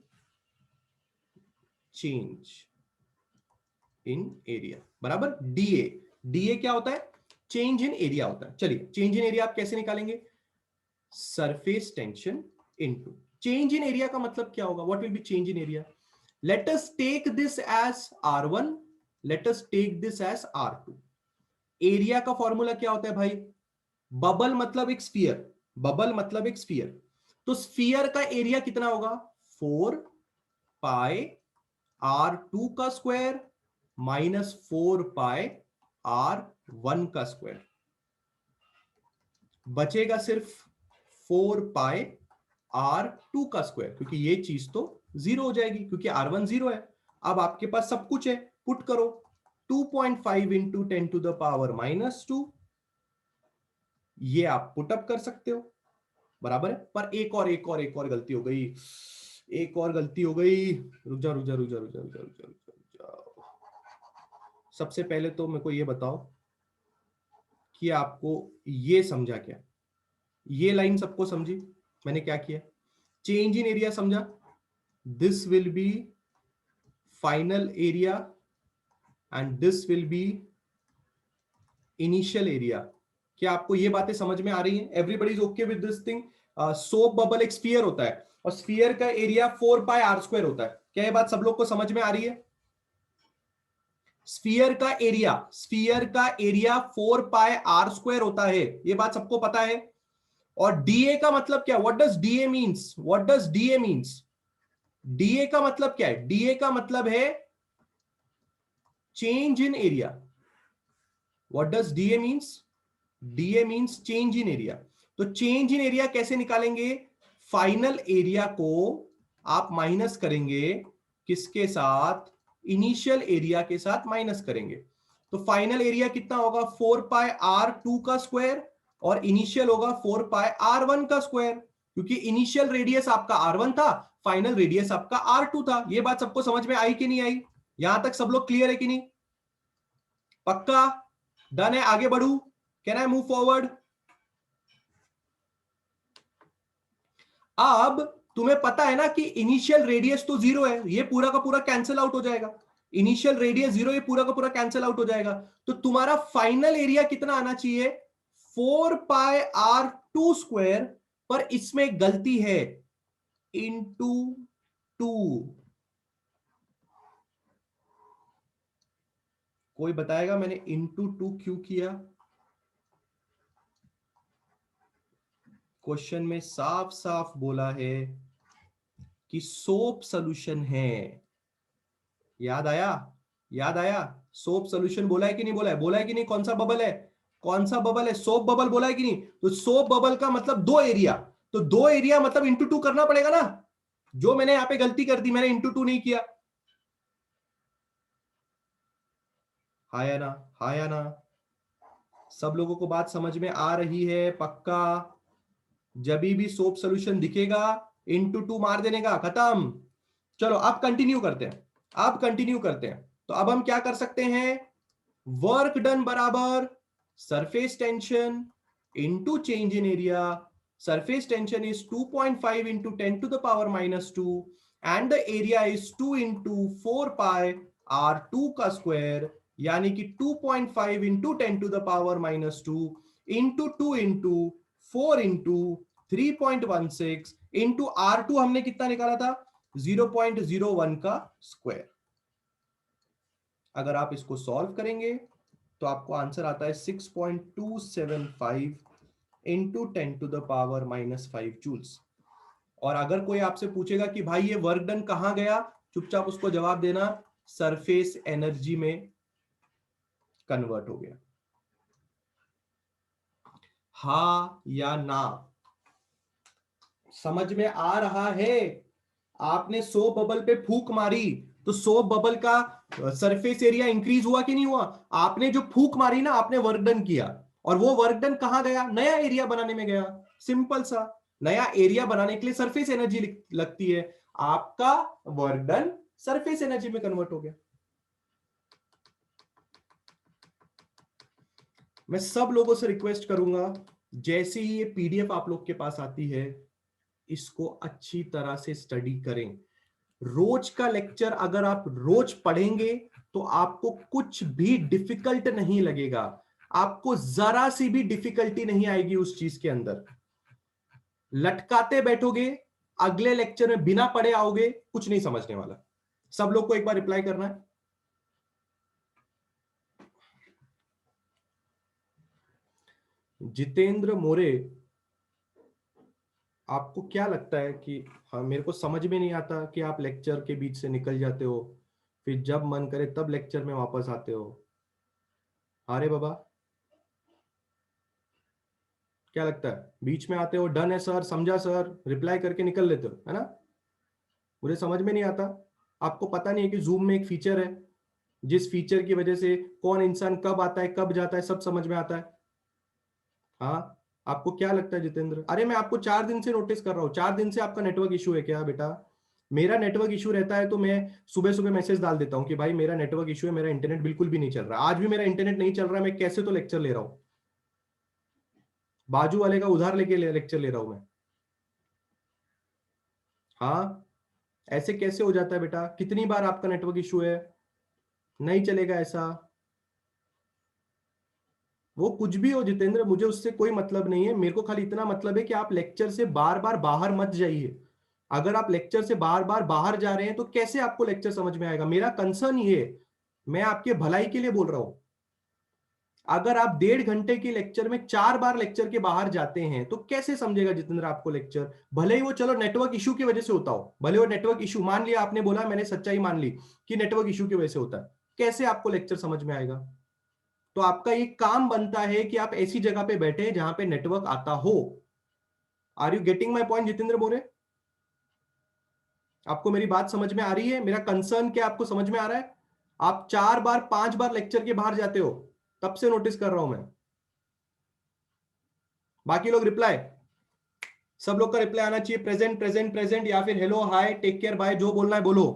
चेंज इन एरिया बराबर डीए। डीए क्या होता है? चेंज इन एरिया होता है। चलिए, चेंज इन एरिया आप कैसे निकालेंगे? Surface tension into change in area का मतलब क्या होगा? What will be change in area? Let us take this as R1, let us take this as R2। Area का फॉर्मूला क्या होता है भाई? बबल मतलब एक स्फीयर, बबल मतलब एक स्फीयर। तो स्फीयर का एरिया कितना होगा? 4 पाई R2 का स्क्वायर -4 पाई R1 का स्क्वायर। बचेगा सिर्फ 4 पाई R2 का स्क्वायर, क्योंकि ये चीज तो 0 हो जाएगी क्योंकि R1 0 है। अब आपके पास सब कुछ है, पुट करो 2.5 इंटू 10 टू द पावर -2। ये आप पुटअप कर सकते हो, बराबर है। पर एक और गलती हो गई, एक और गलती हो गई। रुक जा रुक जा रुक जा रुक जा रुक जा रुक जा रुक जा। सबसे पहले तो मेरे को ये बताओ कि आपको ये समझा क्या? ये लाइन सबको समझी मैंने क्या किया? चेंज इन एरिया समझा? This will be final area and this will be initial area क्या आपको ये बातें समझ में आ रही हैं? Everybody is okay with this thing? Soap bubble एक स्फीयर होता है और स्फीयर का एरिया 4πr² होता है। क्या ये बात सब लोग को समझ में आ रही है? स्फीयर का एरिया 4πr² होता है, ये बात सबको पता है। और डीए का मतलब क्या? What does DA means? DA का मतलब क्या है? डीए का मतलब है change in area. What does DA means? DA means change in area. तो चेंज इन एरिया कैसे निकालेंगे? फाइनल एरिया को आप माइनस करेंगे किसके साथ? इनिशियल एरिया के साथ माइनस करेंगे। तो फाइनल एरिया कितना होगा? 4πr² का स्क्वायर और इनिशियल होगा 4πr1 का स्क्वायर, क्योंकि इनिशियल रेडियस आपका r1 था, फाइनल रेडियस आपका r2 था। यह बात सबको समझ में आई कि नहीं आई? यहां तक सब लोग क्लियर है कि नहीं? पक्का? डन है? आगे बढ़ू? Can I move forward? अब तुम्हें पता है ना कि इनिशियल रेडियस तो 0 है, ये पूरा का पूरा कैंसिल आउट हो जाएगा। इनिशियल रेडियस 0, ये पूरा का पूरा कैंसिल आउट हो जाएगा। तो तुम्हारा फाइनल एरिया कितना आना चाहिए? 4πr², पर इसमें गलती है, इंटू 2। कोई बताएगा मैंने इंटू 2 क्यों किया? क्वेश्चन में साफ साफ बोला है कि सोप सॉल्यूशन है। याद आया? याद आया? सोप सॉल्यूशन बोला है कि नहीं बोला है? बोला है कि नहीं? कौन सा बबल है? कौन सा बबल है? सोप बबल बोला है कि नहीं? तो सोप बबल का मतलब 2 एरिया, तो 2 एरिया मतलब इंटू 2 करना पड़ेगा ना। जो मैंने यहां पे गलती कर दी, मैंने इंटू 2 नहीं किया। हाँ या ना? हाँ या ना? सब लोगों को बात समझ में आ रही है? पक्का? जब भी सोप सॉल्यूशन दिखेगा इंटू 2 मार देने का, खत्म। चलो अब कंटिन्यू करते हैं। तो अब हम क्या कर सकते हैं? वर्क डन बराबर surface tension into change in area. Surface tension is 2.5 into 10⁻⁻², and the area is 2 into 4πr² का स्क्वायर, यानी कि 2.5 into 10⁻⁻² into 2 into 4 into 3.16 into r2 हमने कितना निकाला था? 0.01 का स्क्वायर। अगर आप इसको सॉल्व करेंगे तो आपको आंसर आता है 6.275 इंटू 10⁻⁻5 जूल्स। और अगर कोई आपसे पूछेगा कि भाई ये वर्क डन कहां गया, चुपचाप उसको जवाब देना, सरफेस एनर्जी में कन्वर्ट हो गया। हा या ना? समझ में आ रहा है? आपने सोप बबल पे फूंक मारी तो सोप बबल का सरफेस एरिया इंक्रीज हुआ कि नहीं हुआ? आपने जो फूंक मारी ना, आपने वर्क डन किया, और वो वर्क डन कहां गया? नया एरिया बनाने में गया। सिंपल सा। नया एरिया बनाने के लिए सरफेस एनर्जी लगती है, आपका वर्क डन सरफेस एनर्जी में कन्वर्ट हो गया। मैं सब लोगों से रिक्वेस्ट करूंगा, जैसे ही ये पीडीएफ आप लोग के पास आती है, इसको अच्छी तरह से स्टडी करें। रोज का लेक्चर अगर आप रोज पढ़ेंगे तो आपको कुछ भी डिफिकल्ट नहीं लगेगा, आपको जरा सी भी डिफिकल्टी नहीं आएगी उस चीज के अंदर। लटकाते बैठोगे, अगले लेक्चर में बिना पढ़े आओगे, कुछ नहीं समझने वाला। सब लोग को एक बार रिप्लाई करना है। जितेंद्र मोरे, आपको क्या लगता है कि हाँ, मेरे को समझ में नहीं आता कि आप लेक्चर के बीच से निकल जाते हो, फिर जब मन करे तब लेक्चर में वापस आते हो। अरे बाबा, क्या लगता है? बीच में आते हो, डन है सर, समझा सर, रिप्लाई करके निकल लेते हो, है ना? मुझे समझ में नहीं आता। आपको पता नहीं है कि जूम में एक फीचर है, जिस फीचर की वजह से कौन इंसान कब आता है कब जाता है सब समझ में आता है। हाँ, आपको क्या लगता है जितेंद्र? अरे मैं आपको 4 दिन से नोटिस कर रहा हूँ, 4 दिन से आपका नेटवर्क इशू है क्या बेटा? मेरा नेटवर्क इशू रहता है तो मैं सुबह सुबह मैसेज डाल देता हूँ कि भाई मेरा नेटवर्क इशू है, मेरा इंटरनेट बिल्कुल भी नहीं चल रहा। आज भी मेरा इंटरनेट नहीं चल रहा है, मैं कैसे तो लेक्चर ले रहा हूँ, बाजू वाले का उधार लेके लेक्चर ले रहा हूं मैं। हाँ, ऐसे कैसे हो जाता है बेटा? कितनी बार आपका नेटवर्क इशू है? नहीं चलेगा ऐसा। वो कुछ भी हो जितेंद्र, मुझे उससे कोई मतलब नहीं है। मेरे को खाली इतना मतलब है कि आप लेक्चर से बार बार बाहर मत जाइए। अगर आप लेक्चर से बार बार बाहर जा रहे हैं तो कैसे आपको लेक्चर समझ में आएगा? मेरा कंसर्न ये है, मैं आपके भलाई के लिए बोल रहा हूं। अगर आप 1.5 घंटे के लेक्चर में 4 बार लेक्चर के बाहर जाते हैं तो कैसे समझेगा जितेंद्र आपको लेक्चर? भले ही वो चलो नेटवर्क इशू की वजह से होता हो, भले वो नेटवर्क इशू मान लिया आपने, बोला मैंने सच्चाई मान ली कि नेटवर्क इशू की वजह से होता है, कैसे आपको लेक्चर समझ में आएगा? तो आपका ये काम बनता है कि आप ऐसी जगह पे बैठे जहां पे नेटवर्क आता हो। Are you getting my point Jitendra More? आपको मेरी बात समझ में आ रही है? मेरा कंसर्न क्या आपको समझ में आ रहा है? आप 4 बार 5 बार लेक्चर के बाहर जाते हो, तब से नोटिस कर रहा हूं मैं। बाकी लोग रिप्लाई, सब लोग का रिप्लाई आना चाहिए, प्रेजेंट प्रेजेंट प्रेजेंट, या फिर hello hi take care bye, जो बोलना है बोलो।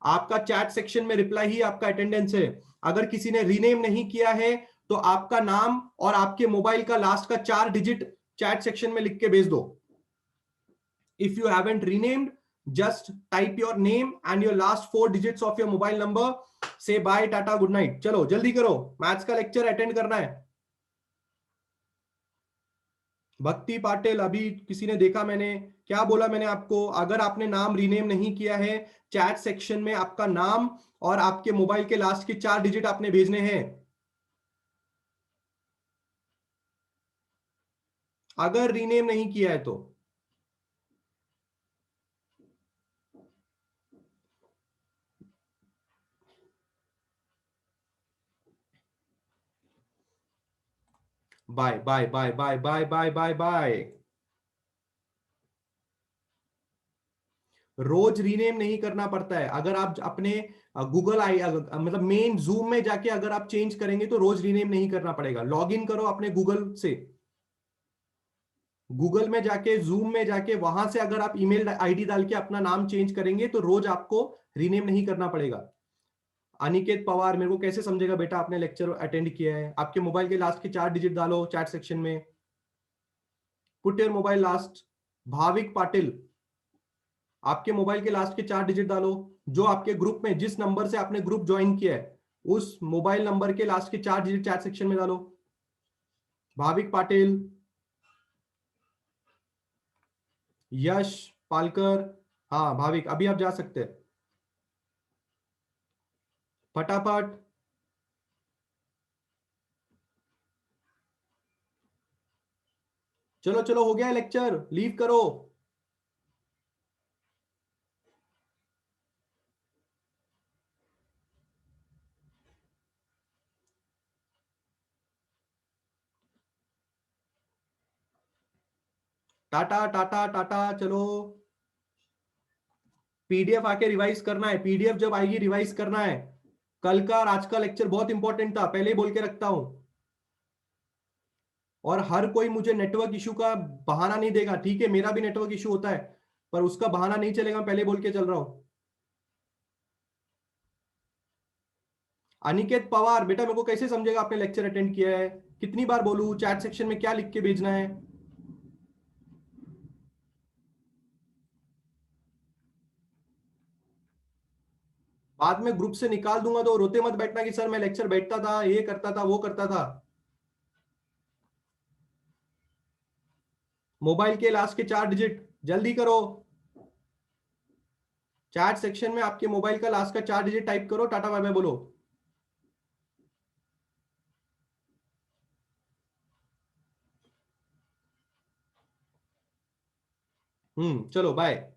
आपका चैट सेक्शन में रिप्लाई ही आपका अटेंडेंस है। अगर किसी ने रीनेम नहीं किया है तो आपका नाम और आपके मोबाइल का लास्ट का 4 डिजिट चैट सेक्शन में लिख के भेज दो। If you haven't renamed, just type your name and your last 4 digits of your mobile number, से बाय टाटा गुड नाइट। चलो जल्दी करो, मैथ्स का लेक्चर अटेंड करना है। भक्ति पाटिल, अभी किसी ने देखा मैंने क्या बोला? मैंने आपको, अगर आपने नाम रीनेम नहीं किया है, चैट सेक्शन में आपका नाम और आपके मोबाइल के लास्ट के 4 डिजिट आपने भेजने हैं। अगर रीनेम नहीं किया है तो bye bye bye bye bye bye bye bye. रोज रीनेम नहीं करना पड़ता है। अगर आप अपने गूगल आई मतलब मेन जूम में जाके अगर आप चेंज करेंगे तो रोज रीनेम नहीं करना पड़ेगा। लॉग इन करो अपने गूगल से, गूगल में जाके जूम में जाके वहां से अगर आप ईमेल आईडी डाल के अपना नाम चेंज करेंगे तो रोज आपको रीनेम नहीं करना पड़ेगा। अनिकेत पवार, मेरे को कैसे समझेगा बेटा आपने लेक्चर अटेंड किया है? आपके मोबाइल के लास्ट के 4 डिजिट डालो चैट सेक्शन में, put your mobile last. Bhavik Patil, आपके मोबाइल के लास्ट के 4 डिजिट डालो, जो आपके ग्रुप में जिस नंबर से आपने ग्रुप ज्वाइन किया है उस मोबाइल नंबर के लास्ट के 4 डिजिट चैट सेक्शन में डालो। भाविक पाटिल, यश पालकर, हाँ भाविक अभी आप जा सकते हैं फटाफट। चलो चलो हो गया है लेक्चर, लीव करो। टाटा टाटा टाटा, चलो। पीडीएफ आके रिवाइज करना है, पीडीएफ जब आएगी रिवाइज करना है। कल का और आज का लेक्चर बहुत इंपॉर्टेंट था, पहले ही बोल के रखता हूं। और हर कोई मुझे नेटवर्क इशू का बहाना नहीं देगा, ठीक है? मेरा भी नेटवर्क इशू होता है, पर उसका बहाना नहीं चलेगा, मैं पहले बोल के चल रहा हूं। अनिकेत पवार, बेटा मेरे को कैसे समझेगा आपने लेक्चर अटेंड किया है? कितनी बार बोलूं चैट सेक्शन में क्या लिख के भेजना है? बाद में ग्रुप से निकाल दूंगा तो रोते मत बैठना कि सर मैं लेक्चर बैठता था, ये करता था, वो करता था। मोबाइल के लास्ट के 4 डिजिट जल्दी करो। चैट सेक्शन में आपके मोबाइल का लास्ट का 4 डिजिट टाइप करो, टाटा बाय बाय बोलो। चलो बाय।